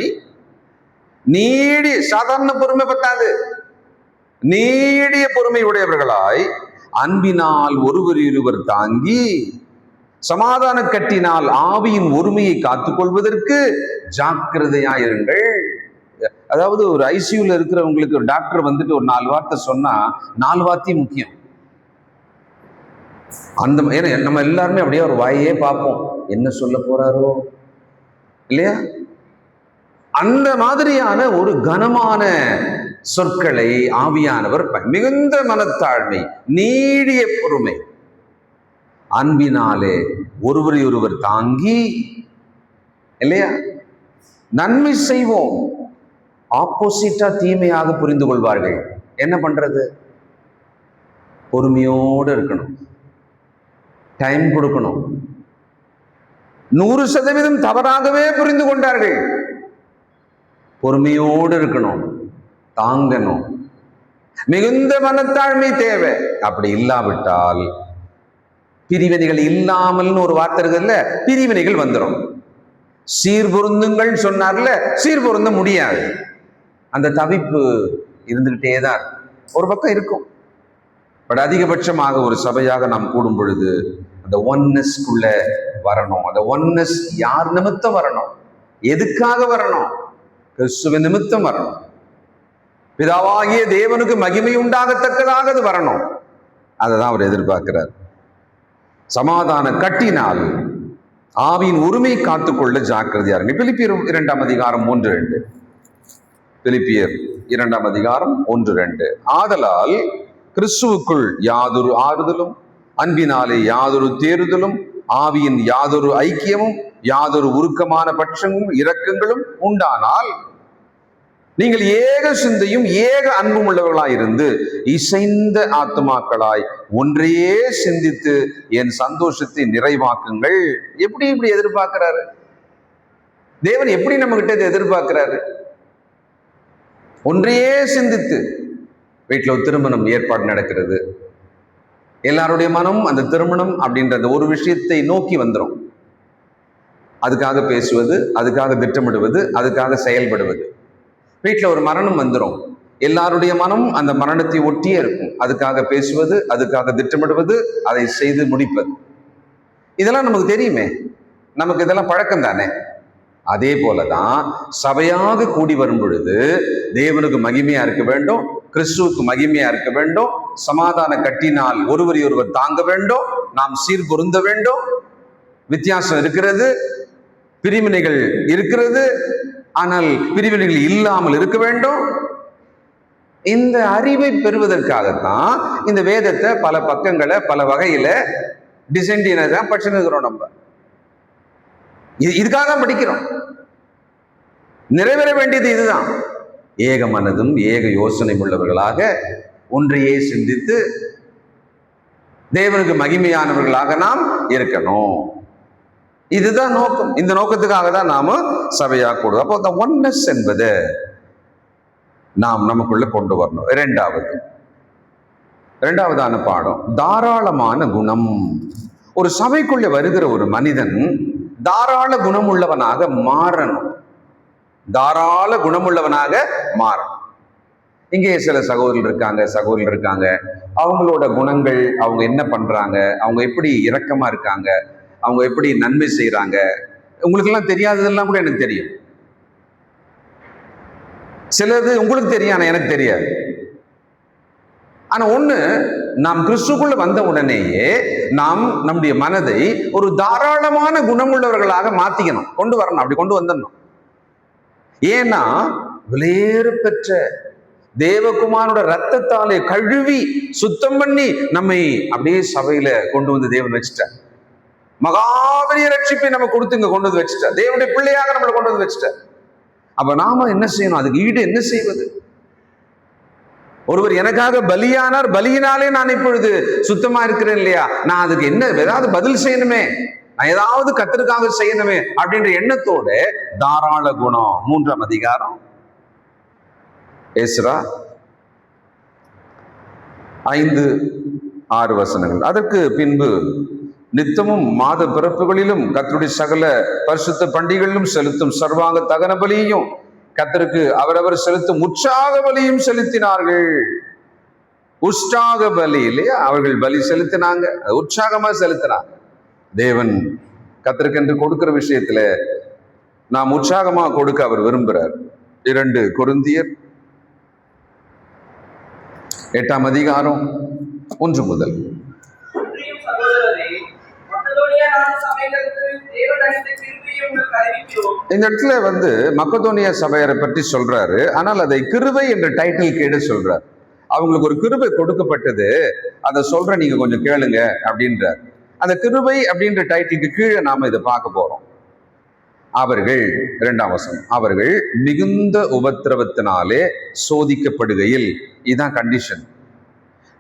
நீடிய, சாதாரண பொறுமை பத்தாது, நீடிய பொறுமை உடையவர்களாய் அன்பினால் ஒருவர் தாங்கி சமாதான கட்டினால் ஆவியின் ஒருமையை காத்துக்கொள்வதற்கு ஜாக்கிரதையாயிருங்கள். அதாவது ஒரு ஐசியூல இருக்கிறவங்களுக்கு ஒரு டாக்டர் வந்துட்டு ஒரு 4 வார்த்தை சொன்னா 4 வார்த்தையும் முக்கியம். அந்த நம்ம எல்லாருமே அப்படியே ஒரு வாயே பார்ப்போம், என்ன சொல்ல போறாரோ இல்லையா? அந்த மாதிரியான ஒரு கனமான சொற்களை ஆவியானவர் மிகுந்த மனத்தாழ்மை, நீடிய பொறுமை, அன்பினாலே ஒருவர் தாங்கி, இல்லையா? நன்மை செய்வோம், ஆப்போசிட்டா தீமையாக புரிந்து கொள்வார்கள். என்ன பண்றது? பொறுமையோடு இருக்கணும், டைம் கொடுக்கணும். 100% தவறாகவே புரிந்து கொண்டார்கள். பொறுமையோடு இருக்கணும், தாங்கணும், மிகுந்த மனத்தாழ்மை தேவை. அப்படி இல்லாவிட்டால் பிரிவினைகள் இல்லாமல்னு ஒரு வார்த்தை இருக்குல்ல, பிரிவினைகள் வந்துடும். சீர்பொருந்துங்கள் சொன்னார்ல, சீர்பொருந்த முடியாது. அந்த தவிப்பு இருந்துகிட்டே தான் ஒரு பக்கம் இருக்கும். பட் அதிகபட்சமாக ஒரு சபையாக நாம் கூடும் பொழுது அந்த ஒன்னஸ்க்குள்ள வரணும். அந்த ஒன்னஸ் யார் நிமித்தம் வரணும்? எதுக்காக வரணும்? கிறிஸ்துவ நிமித்தம் வரணும். பிதாவாகிய தேவனுக்கு மகிமை உண்டாகத்தக்கதாக அது வரணும். அதை தான் அவர் எதிர்பார்க்கிறார். சமாதான கட்டினால் ஆவியின் உரிமை காத்துக்கொள்ள ஜாக்கிரதையா இருங்க. பிலிப்பியர் 2ஆம் அதிகாரம் 1-2. பிலிப்பியர் 2ஆம் அதிகாரம் 1-2. ஆதலால் கிறிஸ்துவுக்குள் யாதொரு ஆறுதலும், அன்பினாலே யாதொரு தேறுதலும், ஆவியின் யாதொரு ஐக்கியமும், யாதொரு உருக்கமான பட்சமும் இரக்கங்களும் உண்டானால் நீங்கள் ஏக சிந்தையும் ஏக அன்பும் உள்ளவர்களாயிருந்து இசைந்த ஆத்மாக்களாய் ஒன்றையே சிந்தித்து என் சந்தோஷத்தை நிறைவாக்குங்கள். எப்படி இப்படி எதிர்பார்க்கிறாரு தேவன்? எப்படி நம்ம கிட்ட இதை எதிர்பார்க்கிறாரு? ஒன்றையே சிந்தித்து. வீட்டில் ஒரு திருமணம் ஏற்பாடு நடக்கிறது. எல்லாருடைய மனம் அந்த திருமணம் அப்படின்ற அந்த ஒரு விஷயத்தை நோக்கி வந்துடும். அதுக்காக பேசுவது, அதுக்காக திட்டமிடுவது, அதுக்காக செயல்படுவது. வீட்டில் ஒரு மரணம் வந்துடும். எல்லாருடைய மனம் அந்த மரணத்தை ஒட்டியே இருக்கும். அதுக்காக பேசுவது, அதுக்காக திட்டமிடுவது, அதை செய்து முடிப்பது. இதெல்லாம் நமக்கு தெரியுமே, நமக்கு இதெல்லாம் பழக்கம் தானே. அதே போலதான் சபையாக கூடி வரும் பொழுது தேவனுக்கு மகிமையா இருக்க வேண்டும், கிறிஸ்துவுக்கு மகிமையா இருக்க வேண்டும், சமாதான கட்டினால் ஒருவர் தாங்க வேண்டும், நாம் சீர் பொருந்த வேண்டும். வித்தியாசம் இருக்கிறது, பிரிவினைகள் இருக்கிறது, ஆனால் பிரிவினைகள் இல்லாமல் இருக்க வேண்டும். இந்த அறிவை பெறுவதற்காகத்தான் இந்த வேதத்தை பல பக்கங்களை பல வகையில டிசைன் படிச்சுக்கிறோம். நம்ம இதுக்காக தான் படிக்கிறோம். நிறைவேற வேண்டியது இதுதான். ஏக மனதும் ஏக யோசனை உள்ளவர்களாக ஒன்றையே சிந்தித்து தேவனுக்கு மகிமையானவர்களாக நாம் இருக்கணும். இதுதான் நோக்கம். இந்த நோக்கத்துக்காக தான் நாம சபையா கூடுவோம். அப்போ அந்த ஒன்னஸ் என்பது நாம் நமக்குள்ள கொண்டு வரணும். இரண்டாவதான பாடம் தாராளமான குணம். ஒரு சபைக்குள்ள வருகிற ஒரு மனிதன் தாராள குணமுள்ளவனாக மாறணும். தாராள குணமுள்ளவனாக மாறணும். இங்கே சில சகோதரர்கள் இருக்காங்க. அவங்களோட குணங்கள், அவங்க என்ன பண்றாங்க, அவங்க எப்படி இரக்கமா இருக்காங்க, அவங்க எப்படி நன்மை செய்யறாங்க, உங்களுக்கெல்லாம் தெரியாததெல்லாம் கூட எனக்கு தெரியும். சிலது உங்களுக்கு தெரியும், ஆனா எனக்கு தெரியாது. ஆனா ஒண்ணு, நாம் கிறிஸ்துக்குள்ள வந்த உடனேயே நாம் நம்முடைய மனதை ஒரு தாராளமான குணமுள்ளவர்களாக மாத்திக்கணும், கொண்டு வரணும். அப்படி கொண்டு வந்துடணும். ஏன்னா விலையேற பெற்ற தேவகுமாரோட ரத்தத்தாலே கழுவி சுத்தம் பண்ணி நம்மை அப்படியே சபையில கொண்டு வந்து தேவன் வச்சுட்டார். மகாபெரிய ரட்சிப்பை நம்ம கொடுத்து இங்க கொண்டு வந்து வச்சுட்டார். தேவனுடைய பிள்ளையாக நம்மளை கொண்டு வந்து வச்சுட்டார். அப்ப நாம என்ன செய்யணும்? அதுக்கு ஈடு என்ன செய்வது? ஒருவர் எனக்காக பலியானார், பலியினாலே நான் இப்பொழுது சுத்தமா இருக்கிறேன் இல்லையா? நான் அதுக்கு என்ன ஏதாவது பதில் செய்யணுமே, நான் ஏதாவது கர்த்தருக்காக செய்யணுமே அப்படின்ற எண்ணத்தோட தாராள குணம் 3ஆம் அதிகாரம் எஸ்ரா 5-6 வசனங்கள். அதற்கு பின்பு நித்தமும் மாத பிறப்புகளிலும் கர்த்தருடைய சகல பரிசுத்த பண்டிகைகளிலும் செலுத்தும் சர்வாங்க தகன பலியையும் கர்த்தருக்கு அவரவர் செலுத்தும் உற்சாக பலியும் செலுத்தினார்கள். உற்சாக பலி இல்லையா? அவர்கள் பலி செலுத்தினாங்க, உற்சாகமா செலுத்தினாங்க. தேவன் கர்த்தருக்கு என்று கொடுக்கிற விஷயத்துல நாம் உற்சாகமா கொடுக்க அவர் விரும்புகிறார். 2 கொரிந்தியர் 8ஆம் அதிகாரம் 1 முதல். இந்த இடத்துல மக்கதோனியா சபையரை பற்றி சொல்றாரு. ஆனால் அதை கிருபை என்ற டைட்டில் கீழே சொல்றாரு. அவங்களுக்கு ஒரு கிருபை கொடுக்கப்பட்டது, அதை சொல்ற நீங்க கொஞ்சம் கேளுங்க அப்படின்றார். அந்த கிருபை அப்படின்ற டைட்டிலுக்கு கீழே நாம இதை பார்க்க போறோம். அவர்கள் 2ஆம் வசனம், அவர்கள் மிகுந்த உபத்திரவத்தினாலே சோதிக்கப்படுகையில், இதுதான் கண்டிஷன்,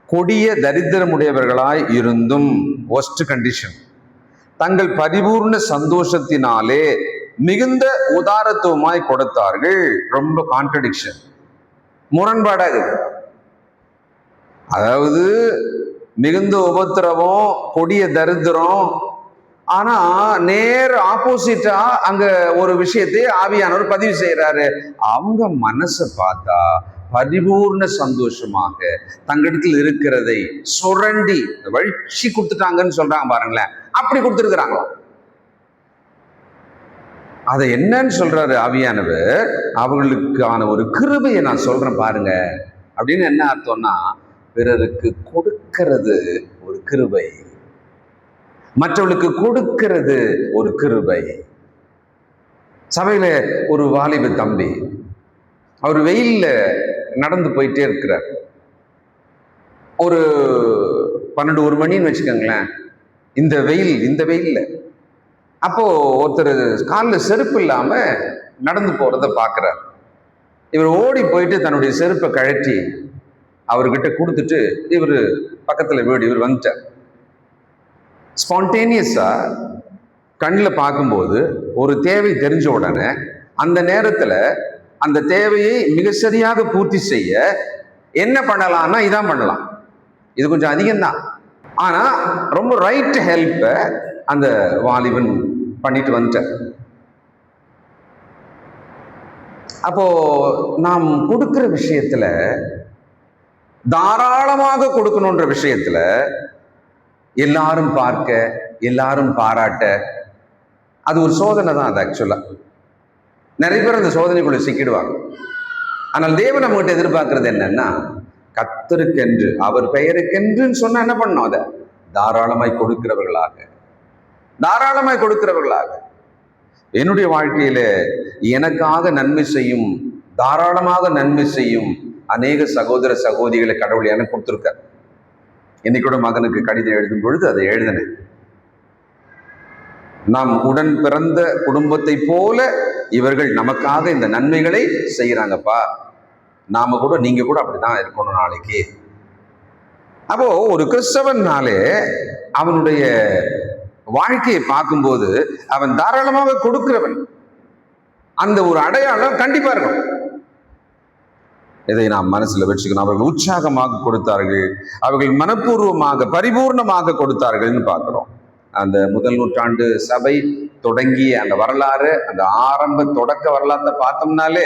கொடிய தரித்திரமுடையவர்களாய் இருந்தும் ஒஸ்ட் கண்டிஷன், தங்கள் பரிபூர்ண சந்தோஷத்தினாலே மிகுந்த உதாரத்துவமாய் கொடுத்தார்கள். ரொம்ப கான்ட்ரடிக்ஷன், முரண்பாடாக. அதாவது மிகுந்த உபத்திரவம், கொடிய தரித்திரம், ஆனா நேர் ஆப்போசிட்டா அங்க ஒரு விஷயத்தை ஆவியானவர் பதிவு செய்யறாரு. அவங்க மனசை பார்த்தா பரிபூர்ண சந்தோஷமாக தங்களிடத்தில் இருக்கிறதை சுரண்டி வழிச்சி கொடுத்துட்டாங்கன்னு சொல்றாங்க பாருங்களேன். அப்படி கொடுத்துருக்கிறாங்களா? அதை என்னன்னு சொல்றாரு ஆவியானவர்? அவர்களுக்கான ஒரு கிருபையை நான் சொல்றேன் பாருங்க அப்படின்னு. என்ன அர்த்தம்னா, பிறருக்கு கொடுக்கிறது ஒரு கிருபை, மற்றவர்களுக்கு கொடுக்கிறது ஒரு கிருபை. சபையில ஒரு வாலிப தம்பி, அவர் வெயில்ல நடந்து போயிட்டே இருக்கிறார். ஒரு 12-1 மணின்னு வச்சுக்கோங்களேன். இந்த வெயில்ல அப்போ ஒருத்தர் காலில் செருப்பு இல்லாம நடந்து போறத பார்க்கிறார். இவர் ஓடி போயிட்டு தன்னுடைய செருப்பை கழட்டி அவர்கிட்ட கொடுத்துட்டு இவர் பக்கத்துல வீடு இவர் வந்துட்டார். ஸ்பான்டேனியஸா கண்ணில் பார்க்கும்போது ஒரு தேவை தெரிஞ்ச உடனே அந்த நேரத்துல அந்த தேவையை மிக சரியாக பூர்த்தி செய்ய என்ன பண்ணலாம்னா இதான் பண்ணலாம். இது கொஞ்சம் அதிகம்தான், ஆனா ரொம்ப ரைட் ஹெல்ப்ப அந்த வாலிபன் பண்ணிட்டு வந்துட்டார். அப்போ நாம் கொடுக்கிற விஷயத்துல, தாராளமாக கொடுக்கணுன்ற விஷயத்துல எல்லாரும் பார்க்க, எல்லாரும் பாராட்ட, அது ஒரு சோதனை தான். அது ஆக்சுவலா நிறைய பேர் அந்த சோதனைக்குள்ள சிக்கிடுவாங்க. ஆனால் தேவன் நம்மகிட்ட எதிர்பார்க்கறது என்னன்னா, கர்த்தருக்கென்று அவர் பெயருக்கென்றுன்னு சொன்னா என்ன பண்ணணும்? அதை தாராளமாய் கொடுக்கிறவர்களாக, தாராளமாய் கொடுக்கிறவர்களாக. என்னுடைய வாழ்க்கையில எனக்காக நன்மை செய்யும், தாராளமாக நன்மை செய்யும் அநேக சகோதர சகோதரிகளை கடவுள் எனக்கு கொடுத்திருக்கார். இன்னைக்கூட மகனுக்கு கடிதம் எழுதும் பொழுது அதை எழுதினேன். நாம் உடன் பிறந்த குடும்பத்தை போல இவர்கள் நமக்காக இந்த நன்மைகளை செய்யறாங்கப்பா, நாம கூட நீங்க கூட அப்படிதான் இருக்கணும் நாளைக்கு. அப்போ ஒரு கிறிஸ்தவனாலே அவனுடைய வாழ்க்கையை பார்க்கும்போது அவன் தாராளமாக கொடுக்கிறவன், அந்த ஒரு அடையாளம் கண்டிப்பா இருக்கும். இதை நாம் மனசுல வச்சுக்கணும். அவர்கள் உற்சாகமாக கொடுத்தார்கள், அவர்கள் மனப்பூர்வமாக பரிபூர்ணமாக கொடுத்தார்கள்னு பார்க்கிறோம். அந்த 1 நூற்றாண்டு சபை தொடங்கிய அந்த வரலாறு, அந்த ஆரம்ப தொடக்க வரலாற்றை பார்த்தோம்னாலே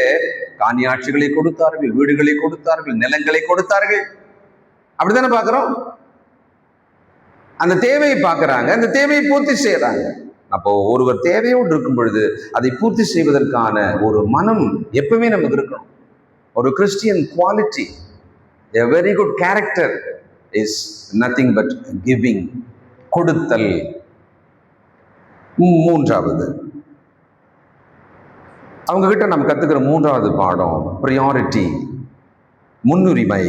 காணியாட்சிகளை கொடுத்தார்கள், வீடுகளை கொடுத்தார்கள், நிலங்களை கொடுத்தார்கள். அப்படித்தானே பார்க்கிறோம். அந்த தேவையை பார்க்கறாங்க, அந்த தேவையை பூர்த்தி செய்யறாங்க. அப்போ ஒருவர் தேவையோடு இருக்கும் பொழுது அதை பூர்த்தி செய்வதற்கான ஒரு மனம் எப்பவுமே நமக்கு இருக்கணும். ஒரு Christian quality, a very good character is nothing but giving, கொடுத்தல். 3வது அவங்க கிட்ட நம்ம கத்துக்கிற 3வது பாடம் ப்ரியாரிட்டி. முன்னுரிமை.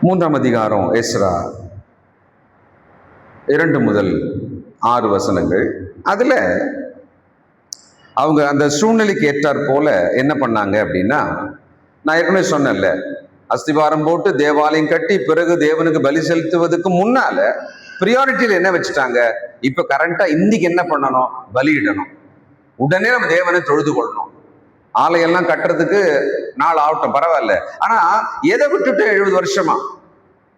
3ஆம் அதிகாரம் எஸ்ரா 2 முதல் 6 வசனங்கள். அதுல அவங்க அந்த சூழ்நிலைக்கு ஏற்றாற் போல என்ன பண்ணாங்க அப்படின்னா, நான் ஏற்கனவே சொன்னேன்ல, அஸ்திவாரம் போட்டு தேவாலயம் கட்டி பிறகு தேவனுக்கு பலி செலுத்துவதற்கு முன்னால பிரியாரிட்டியில என்ன வச்சுட்டாங்க, இப்ப கரண்டா இன்னைக்கு என்ன பண்ணணும், பலியிடணும், உடனே நம்ம தேவனை தொழுது கொள்ளணும். ஆலையெல்லாம் கட்டுறதுக்கு நாள் ஆகட்டும் பரவாயில்ல, ஆனா எதை விட்டுட்டு 70 வருஷமா,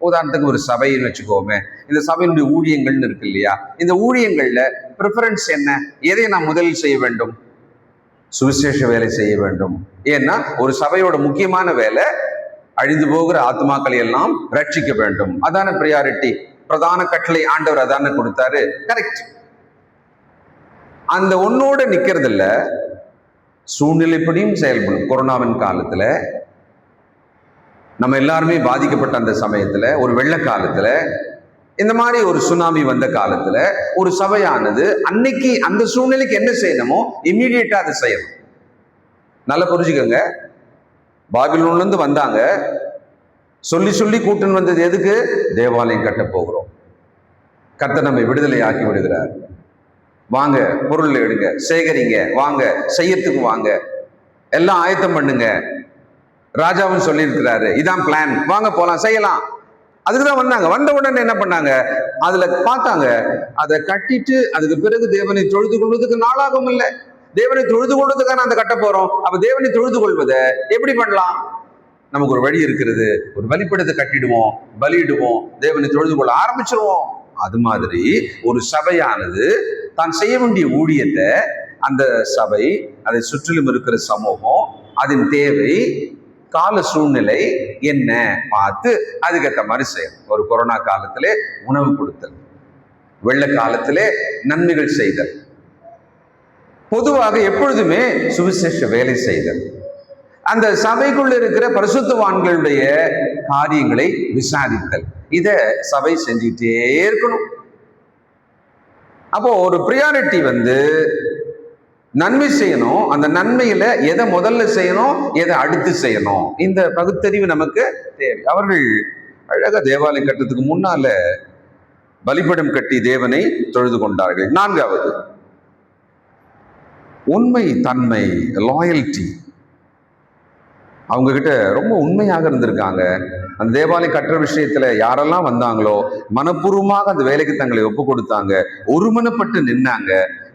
உதாரணத்துக்கு ஒரு சபைன்னு வச்சுக்கோமே, இந்த சபையினுடைய ஊழியங்கள்னு இருக்கு இல்லையா, இந்த ஊழியங்கள்ல ப்ரிஃபரன்ஸ் என்ன, எதை நான் முதலில் செய்ய வேண்டும், சுவிசேஷ வேலை செய்ய வேண்டும். ஏன்னா ஒரு சபையோட முக்கியமான வேலை அழிந்து போகிற ஆத்மாக்களை எல்லாம் ரட்சிக்க வேண்டும். அதான பிரியாரிட்டி, பிரதான கட்டளை ஆண்டவர் அதான கொடுத்தாரு. கரெக்ட். அந்த ஒன்னோட நிக்கிறது இல்ல, சூழ்நிலைப்படியும் செயல்படும். கொரோனாவின் காலத்துல நம்ம எல்லாருமே பாதிக்கப்பட்ட அந்த சமயத்துல, ஒரு வெள்ள காலத்துல, இந்த மாதிரி ஒரு சுனாமி வந்த காலத்துல ஒரு சபையானது அன்னைக்கு அந்த சூழ்நிலைக்கு என்ன செய்யணுமோ இம்மீடியட்டா அதை செய்யணும். நல்லா புரிஞ்சுக்கோங்க. பாபிலோன்ல இருந்து வந்தாங்க, சொல்லி சொல்லி கூட்டுன்னு வந்தது எதுக்கு, தேவாலயம் கட்ட போகிறோம், கர்த்தர் நம்மை விடுதலை ஆக்கி விடுகிறார், வாங்க பொருள் எடுங்க, சேகரிங்க, வாங்க செய்யறதுக்கு வாங்க, எல்லாம் ஆயத்தம் பண்ணுங்க, ராஜாவும் சொல்லியிருக்கிறாரு, இதான் பிளான், வாங்க போலாம் செய்யலாம். அதுக்குதான் வந்தாங்க. வந்த உடனே என்ன பண்ணாங்க, அதுல பார்த்தாங்க, அதை கட்டிட்டு அதுக்கு பிறகு தேவனை தொழுது கொள்வதற்கு நாளாகவும் இல்லை. தேவனை தொழுது கொள்வதற்கான அந்த கட்ட போறோம். அப்ப தேவனை தொழுது கொள்வதை எப்படி பண்ணலாம், நமக்கு ஒரு வழி இருக்கிறது, ஒரு பலிப்படத்தை கட்டிடுவோம், பலியிடுவோம், தேவனை தொழுது கொள்ள ஆரம்பிச்சிருவோம். அது மாதிரி ஒரு சபையானது தான் செய்ய வேண்டிய ஊழியத்தை, அந்த சபை, அதை சுற்றிலும் இருக்கிற சமூகம், அதன் தேவை, கால சூழ்நிலை என்ன பார்த்து அதுக்கேற்ற மாதிரி செய்யணும். ஒரு கொரோனா காலத்திலே உணவு கொடுத்தல், வெள்ள காலத்திலே நன்மைகள் செய்தல், பொதுவாக எப்பொழுதுமே சுவிசேஷ வேலை செய்தல், அந்த சபைக்குள்ள இருக்கிற பரிசுத்தவான்களுடைய காரியங்களை விசாரித்தல், இத சபை செஞ்சுட்டே இருக்கணும். அப்போ ஒரு பிரியாரிட்டி நன்மை செய்யணும். அந்த நன்மையில எதை முதல்ல செய்யணும், எதை அடுத்து செய்யணும், இந்த பகுத்தறிவு நமக்கு தேவை. அவர்கள் அழகா தேவாலயம் கட்டுறதுக்கு முன்னால பலிபீடம் கட்டி தேவனை தொழுது கொண்டார்கள். 4வது உண்மை தன்மை, லாயல்டி. அவங்க கிட்ட ரொம்ப உண்மையாக இருந்திருக்காங்க. அந்த தேவாலயம் கட்டுற விஷயத்துல யாரெல்லாம் வந்தாங்களோ மனப்பூர்வமாக அந்த வேலைக்கு தங்களை ஒப்பு கொடுத்தாங்க, ஒருமனப்பட்டு நின்னாங்க.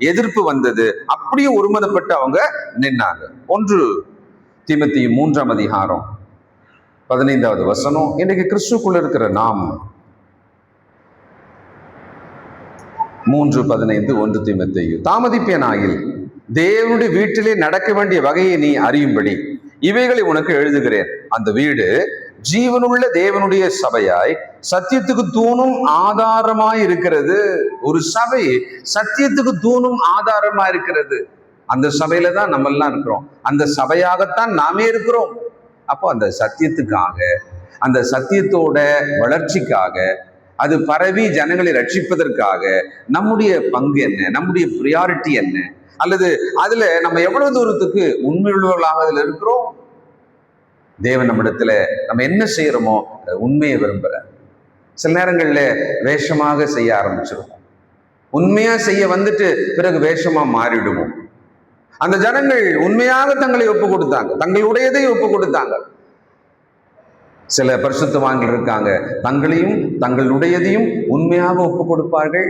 எதிர்ப்பு வந்தது, அப்படியே ஒருமனப்பட்டு அவங்க நின்னாங்க. 1 தீமோத்தேயு 3ஆம் அதிகாரம் 15வது வசனம். இன்னைக்கு கிறிஸ்துக்குள்ள இருக்கிற நாம் 3:15 1 தீமோத்தேயு, தாமதிப்பேனாகில் தேவனுடைய வீட்டிலே நடக்க வேண்டிய வகையை நீ அறியும்படி இவைகளை உனக்கு எழுதுகிறேன். அந்த வீடு ஜீவனுள்ள தேவனுடைய சபையாய் சத்தியத்துக்கு தூணும் ஆதாரமாய் இருக்கிறது. ஒரு சபை சத்தியத்துக்கு தூணும் ஆதாரமா இருக்கிறது. அந்த சபையில தான் நம்ம எல்லாம் இருக்கிறோம், அந்த சபையாகத்தான் நாமே இருக்கிறோம். அப்போ அந்த சத்தியத்துக்காக, அந்த சத்தியத்தோட வளர்ச்சிக்காக, அது பரவி ஜனங்களை ரட்சிப்பதற்காக நம்முடைய பங்கு என்ன, நம்முடைய பிரியாரிட்டி என்ன, அல்லது அதுல நம்ம எவ்வளவு தூரத்துக்கு உண்மையுள்ளவர்களாக அதுல இருக்கிறோம். தேவன் நம்மிடத்துல நம்ம என்ன செய்யறோமோ உண்மையை விரும்புற. சில நேரங்கள்ல வேஷமாக செய்ய ஆரம்பிச்சிருவோம், உண்மையா செய்ய வந்துட்டு பிறகு வேஷமா மாறிடுவோம். அந்த ஜனங்கள் உண்மையாக தங்களை ஒப்பு கொடுத்தாங்க, தங்களுடையதை ஒப்பு கொடுத்தாங்க. சில பரிசுத்தவான்கள் இருக்காங்க, தங்களையும் தங்களுடையதையும் உண்மையாக ஒப்பு கொடுப்பார்கள்.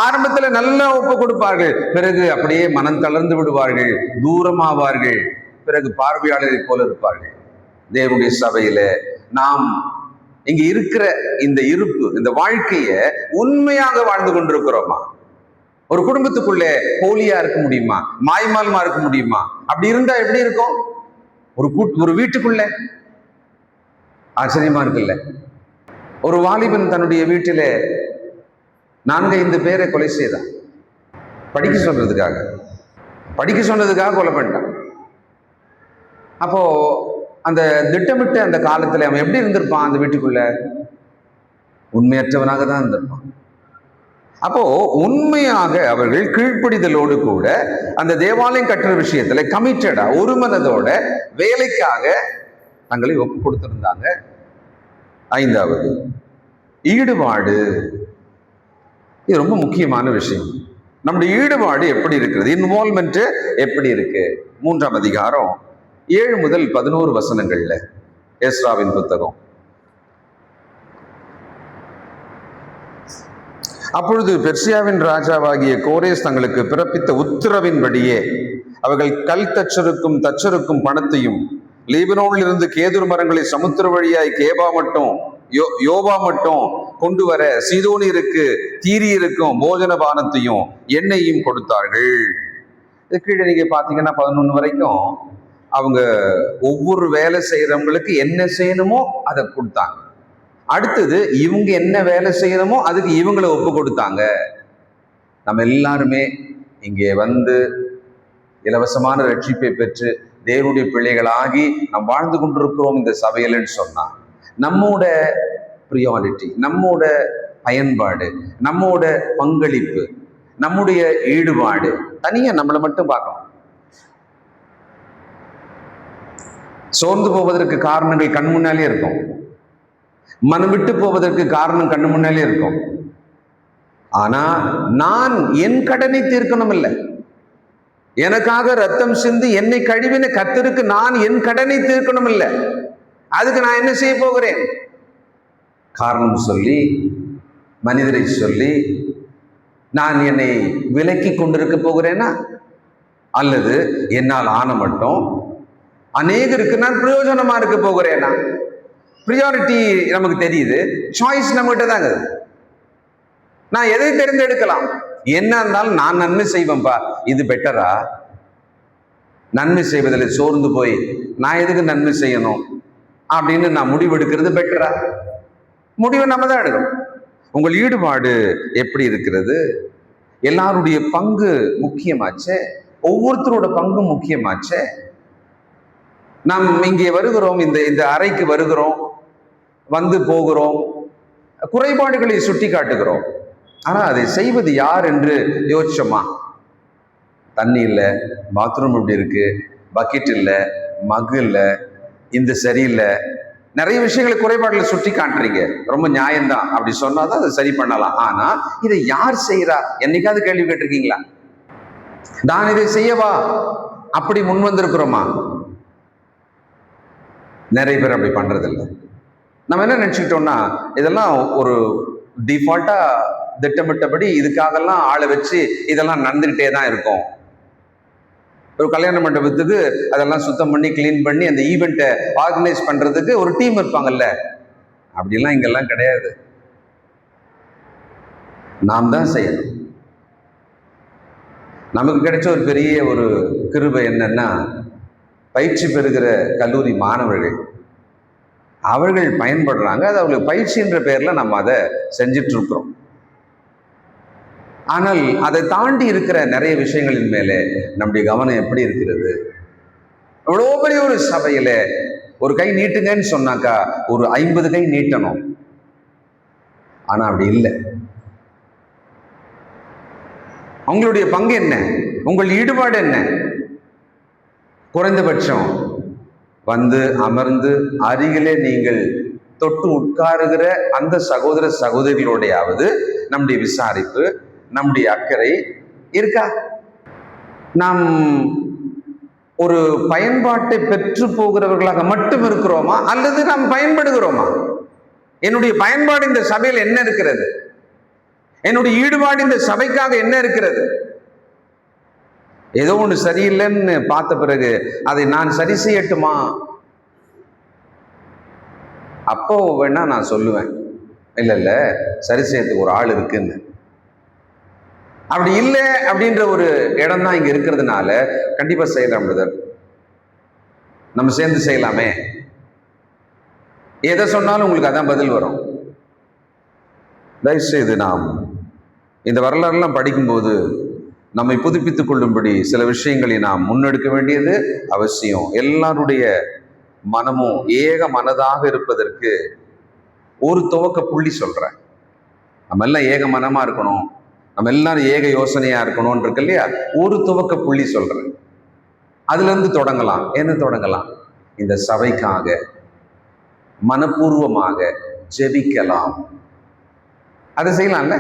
ஆரம்பத்துல நல்லா ஒப்பு கொடுப்பார்கள், பிறகு அப்படியே மனம் தளர்ந்து விடுவார்கள், தூரமாவார்கள், பிறகு பார்வையாளரை போல இருப்பார்கள். தேவனுடைய சபையில நாம் இங்க இருக்கிற இந்த இருப்பு, இந்த வாழ்க்கைய உண்மையாக வாழ்ந்து கொண்டிருக்கிறோமா? ஒரு குடும்பத்துக்குள்ளே போலியா இருக்க முடியுமா, மாய்மாலமா இருக்க முடியுமா? அப்படி இருந்தா எப்படி இருக்கும்? ஒரு வீட்டுக்குள்ள ஆச்சரியமா இருக்குல்ல. ஒரு வாலிபன் தன்னுடைய வீட்டில 4-5 பேரை கொலை செய்தான். படிக்க சொன்னதுக்காக கொலை பண்ணிட்டான். அப்போ அந்த திட்டமிட்ட அந்த காலத்துல அவன் எப்படி இருந்திருப்பான்? அந்த வீட்டுக்குள்ள உண்மையற்றவனாக தான் இருந்திருப்பான். அப்போ உண்மையாக அவர்கள் கீழ்ப்படிதலோடு கூட அந்த தேவாலயம் கட்டுற விஷயத்துல கமிட்டடா, ஒரு மனதோட வேலைக்காக தங்களை ஒப்பு கொடுத்திருந்தாங்க. ஐந்தாவது, ஈடுபாடு. இது ரொம்ப முக்கியமான விஷயம். நம்முடைய ஈடுபாடு எப்படி இருக்கிறது, இன்வால்மெண்ட் எப்படி இருக்கு? 3ஆம் அதிகாரம் 7 முதல் 11 வசனங்கள்ல எஸ்ராவின் புத்தகம். அப்பொழுது பெர்சியாவின் ராஜாவாகிய கோரேஸ் தங்களுக்கு பிறப்பித்த உத்தரவின்படியே அவர்கள் கல் தச்சருக்கும் பணத்தையும் லீபனோனில் இருந்து கேதுரு மரங்களை சமுத்திர வழியாய் யோபா மட்டும் கொண்டு வர சீதோனியருக்கு தீரியருக்கும் போஜன பானத்தையும் எண்ணெயையும் கொடுத்தார்கள். இது கீழே நீங்க பாத்தீங்கன்னா 11 வரைக்கும் அவங்க ஒவ்வொரு வேலை செய்யறவங்களுக்கு என்ன செய்யணுமோ அதை கொடுத்தாங்க. அடுத்தது இவங்க என்ன வேலை செய்யணுமோ அதுக்கு இவங்களை ஒப்பு கொடுத்தாங்க. நம்ம எல்லாருமே இங்கே வந்து இலவசமான ரட்சிப்பை பெற்று தேவனுடைய பிள்ளைகளாகி நாம் வாழ்ந்து கொண்டிருக்கிறோம் இந்த சபையில்னு சொன்னா, நம்மோட பிரியாரிட்டி, நம்மோட பயன்பாடு, நம்மோட பங்களிப்பு, நம்முடைய ஈடுபாடு தனியா நம்மளை மட்டும் பார்க்கணும். சோர்ந்து போவதற்கு காரணங்கள் கண் முன்னாலே இருக்கும், மனம் விட்டு போவதற்கு காரணம் கண்ணு முன்னாலே இருக்கும். ஆனா நான் என் கடனை தீர்க்கணும் இல்லை, எனக்காக ரத்தம் சிந்தி என்னை கழுவின கர்த்தருக்கு நான் என் கடனை தீர்க்கணும் இல்லை. அதுக்கு நான் என்ன செய்ய போகிறேன்? காரணம் சொல்லி, மனிதரை சொல்லி நான் என்னை விலக்கி கொண்டிருக்க போகிறேனா? அல்லது என்னால் ஆன மட்டும் அநேகருக்கு நான் பிரயோஜனமா இருக்க போகிறேனா? ப்ரியாரிட்டி நமக்கு தெரியுது, சாய்ஸ் நம்மகிட்ட தாங்க. நான் எதை தேர்ந்தெடுக்கலாம்? என்ன இருந்தாலும் நான் நன்மை செய்வேன்பா, இது பெட்டரா? நன்மை செய்வதில் சோர்ந்து போய் நான் எதுக்கு நன்மை செய்யணும் அப்படின்னு நான் முடிவெடுக்கிறது பெட்டரா? முடிவை நம்ம தான் எடுக்கணும். உங்கள் ஈடுபாடு எப்படி இருக்கிறது? எல்லாருடைய பங்கு முக்கியமாச்சே, ஒவ்வொருத்தரோட பங்கு முக்கியமாச்சே. நாம் இங்கே வருகிறோம், இந்த அறைக்கு வருகிறோம், வந்து போகிறோம், குறைபாடுகளை சுட்டி காட்டுகிறோம். ஆனா அதை செய்வது யார் என்று யோசிச்சோமா? தண்ணி இல்லை, பாத்ரூம் இப்படி இருக்கு, பக்கெட் இல்லை, மகு இல்லை, இந்த சரியில்லை, நிறைய விஷயங்களை குறைபாடுகளை சுட்டி காட்டுறீங்க, ரொம்ப நியாயம்தான், அப்படி சொன்னாதான் அதை சரி பண்ணலாம். ஆனா இதை யார் செய்யறா? என்னைக்காவது கேள்வி கேட்டிருக்கீங்களா? நான் இதை செய்யவா அப்படி முன் வந்திருக்கிறோமா? நிறைய பேர் அப்படி பண்றதில்லை. நம்ம என்ன நினைச்சுக்கிட்டோம்னா, இதெல்லாம் ஒரு டிஃபால்ட்டா திட்டமிட்டபடி இதுக்காகலாம் ஆளை வச்சு இதெல்லாம் நடந்துகிட்டே தான் இருக்கும். ஒரு கல்யாண மண்டபத்துக்கு அதெல்லாம் சுத்தம் பண்ணி கிளீன் பண்ணி அந்த ஈவெண்ட்டை ஆர்கனைஸ் பண்றதுக்கு ஒரு டீம் இருப்பாங்கல்ல, அப்படிலாம் இங்கெல்லாம் கிடையாது. நாம் தான் செய்யணும். நமக்கு கிடைச்ச ஒரு பெரிய ஒரு கிருபை என்னன்னா, பயிற்சி பெறுகிற கல்லூரி மாணவர்கள் அவர்கள் பயன்படுறாங்க. அது அவங்களுக்கு பயிற்சின்ற பேர்ல நம்ம அதை செஞ்சிட்டு இருக்கிறோம். ஆனால் அதை தாண்டி இருக்கிற நிறைய விஷயங்களின் மேலே நம்முடைய கவனம் எப்படி இருக்கிறது? எவ்வளோ பெரிய ஒரு சபையில ஒரு கை நீட்டுங்கன்னு சொன்னாக்கா ஒரு 50 கை நீட்டணும். ஆனா அப்படி இல்லை. உங்களுடைய பங்கு என்ன? உங்கள் ஈடுபாடு என்ன? குறைந்தபட்சம் வந்து அமர்ந்து அருகிலே நீங்கள் தொட்டு உட்காருகிற அந்த சகோதர சகோதரிகளோடையாவது நம்முடைய விசாரிப்பு, நம்முடைய அக்கறை இருக்கா? நாம் ஒரு பயன்பாட்டை பெற்று போகிறவர்களாக மட்டும் இருக்கிறோமா, அல்லது நாம் பயன்படுகிறோமா? என்னுடைய பயன்பாடு இந்த சபையில் என்ன இருக்கிறது? என்னுடைய ஈடுபாடு இந்த சபைக்காக என்ன இருக்கிறது? ஏதோ ஒன்று சரியில்லைன்னு பார்த்த பிறகு அதை நான் சரி செய்யட்டுமா? அப்போ வேணா நான் சொல்லுவேன், இல்ல சரி செய்யறதுக்கு ஒரு ஆள் இருக்குன்னு. அப்படி இல்லை அப்படின்ற ஒரு இடம் தான் இங்க இருக்கிறதுனால கண்டிப்பா செய்யலாம் பிரதர், நம்ம சேர்ந்து செய்யலாமே, எதை சொன்னாலும் உங்களுக்கு அதான் பதில் வரும். தயவுசெய்து நாம் இந்த வரலாறுலாம் படிக்கும்போது நம்மை புதுப்பித்துக் கொள்ளும்படி சில விஷயங்களை நாம் முன்னெடுக்க வேண்டியது அவசியம். எல்லாருடைய மனமும் ஏக மனதாக இருப்பதற்கு ஒரு துவக்க புள்ளி சொல்றேன். நம்ம எல்லாம் ஏக மனமா இருக்கணும், நம்ம எல்லாரும் ஏக யோசனையா இருக்கணும்னு இருக்கு இல்லையா, ஒரு துவக்க புள்ளி சொல்றேன். அதுல இருந்து தொடங்கலாம். என்ன தொடங்கலாம்? இந்த சபைக்காக மனப்பூர்வமாக ஜெபிக்கலாம். அதை செய்யலாம்ல,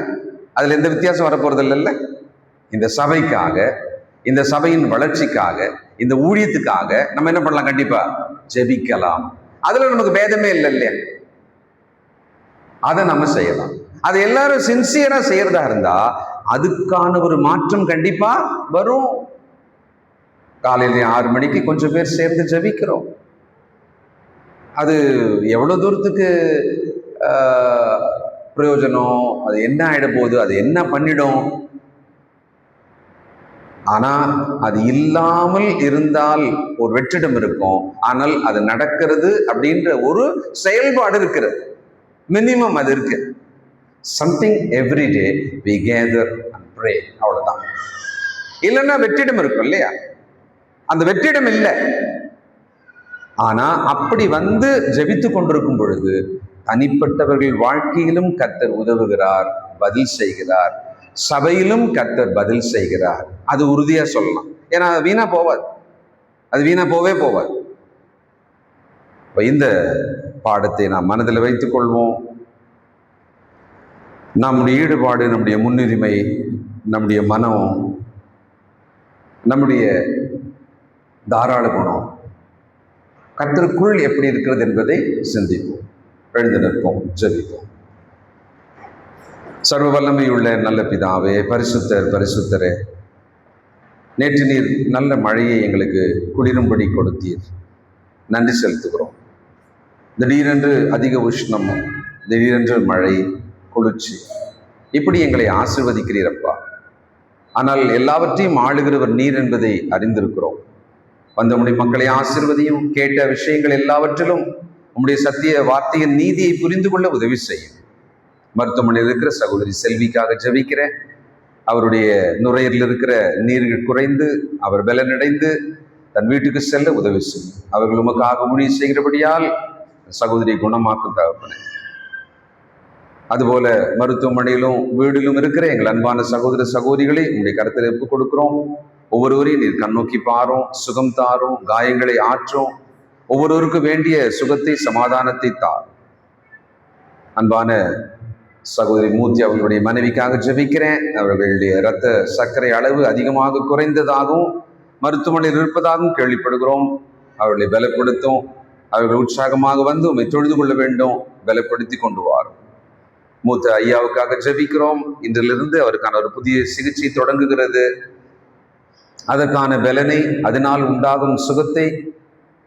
அதுல எந்த வித்தியாசம் வரப்போறது இல்லைல்ல. இந்த சபைக்காக, இந்த சபையின் வளர்ச்சிக்காக, இந்த ஊழியத்துக்காக நம்ம என்ன பண்ணலாம்? கண்டிப்பா ஜெபிக்கலாம். அதுல நமக்கு பேதமே இல்லை இல்லையா? அதை நம்ம செய்யலாம். அதை எல்லாரும் சின்சியரா செய்யறதா இருந்தா அதுக்கான ஒரு மாற்றம் கண்டிப்பா வரும். காலையில 6 மணிக்கு கொஞ்சம் பேர் சேர்ந்து ஜெபிக்கிறோம். அது எவ்வளவு தூரத்துக்கு பிரயோஜனம், அது என்ன ஆயிட போகுது, அது என்ன பண்ணிடும்? ஆனா அது இல்லாமல் இருந்தால் ஒரு வெற்றிடம் இருக்கும். ஆனால் அது நடக்கிறது அப்படின்ற ஒரு செயல்பாடு இருக்கிறது. மினிமம் அது இருக்கு. Something every day we gather and pray, அவ்வளவுதான். இல்லைன்னா வெற்றிடம் இருக்கும் இல்லையா? அந்த வெற்றிடம் இல்லை. ஆனா அப்படி வந்து ஜெபித்து கொண்டிருக்கும் பொழுது தனிப்பட்டவர்கள் வாழ்க்கையிலும் கர்த்தர் உதவுகிறார், பதில் செய்கிறார். சபையிலும் கர்த்தர் பதில் செய்கிறார். அது உறுதியா சொல்லலாம். ஏன்னா அது வீணா போவாது, அது வீணா போவாது. இந்த பாடத்தை நாம் மனதில் வைத்துக் கொள்வோம். நம்முடைய ஈடுபாடு, நம்முடைய முன்னுரிமை, நம்முடைய மனம், நம்முடைய தாராள குணம் கர்த்தருக்குள் எப்படி இருக்கிறது என்பதை சிந்திப்போம். எழுந்து நிற்போம், ஜெபிப்போம். சர்வ வல்லமையுள்ள நல்ல பிதாவே, பரிசுத்தரே, நேற்று நீர் நல்ல மழையை எங்களுக்கு குளிரும்படி கொடுத்தீர். நன்றி செலுத்துகிறோம். திடீரென்று அதிக உஷ்ணம், திடீரென்று மழை, குளிர்ச்சி, இப்படி எங்களை ஆசீர்வதிக்கிறீரப்பா. ஆனால் எல்லாவற்றையும் ஆளுகிறவர் நீர் என்பதை அறிந்திருக்கிறோம். வந்தமுடைய மக்களை ஆசீர்வதியும். கேட்ட விஷயங்கள் எல்லாவற்றிலும் உம்முடைய சத்திய வார்த்தையின் நீதியை புரிந்து கொள்ள உதவி செய்யும். மருத்துவமனையில் இருக்கிற சகோதரி செல்விக்காக ஜெபிக்கிறேன். அவருடைய நுரையீரலில் இருக்கிற நீர்கள் குறைந்து அவர் பலனடைந்து தன் வீட்டுக்கு செல்ல உதவி செய்யும். அவர்கள் உமக்காக ஊழியம் செய்கிறபடியால் சகோதரியை குணமாக்கும் தகப்பனே. அதுபோல மருத்துவமனையிலும் வீடிலும் இருக்கிற எங்கள் அன்பான சகோதர சகோதரிகளை உங்களுடைய கருத்தில் ஒப்புக் கொடுக்கிறோம். ஒவ்வொருவரையும் நீர் கண்ணோக்கி பாரும், சுகம் தாரும், காயங்களை ஆற்றும். ஒவ்வொருவருக்கும் வேண்டிய சுகத்தை, சமாதானத்தை தார். அன்பான சகோதரி மூர்த்தி அவர்களுடைய மனைவிக்காக ஜெபிக்கிறேன். அவர்களுடைய இரத்த சர்க்கரை அளவு அதிகமாக குறைந்ததாகவும் மருத்துவமனையில் இருப்பதாகவும் கேள்விப்படுகிறோம். அவர்களை பலப்படுத்தும். அவர்கள் உற்சாகமாக வந்து உம்மை தொழுது கொள்ள வேண்டும். பலப்படுத்தி கொண்டு வாரும். மூத்த ஐயாவுக்காக ஜெபிக்கிறோம். இன்றிலிருந்து அவருக்கான ஒரு புதிய சிகிச்சை தொடங்குகிறது. அதற்கான பலனை, அதனால் உண்டாகும் சுகத்தை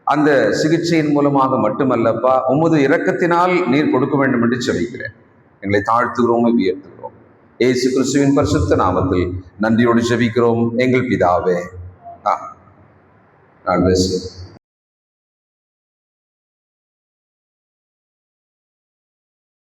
அந்த சிகிச்சையின் மூலமாக மட்டுமல்லப்பா, உமது இரக்கத்தினால் நீர் கொடுக்க வேண்டும் என்று ஜெபிக்கிறேன். எங்களை தாழ்த்துகிறோம், உயர்த்துகிறோம். இயேசு கிறிஸ்துவின் பரிசுத்த நாமத்தில் நன்றியோடு ஜெபிக்கிறோம் எங்கள் பிதாவே. God bless you.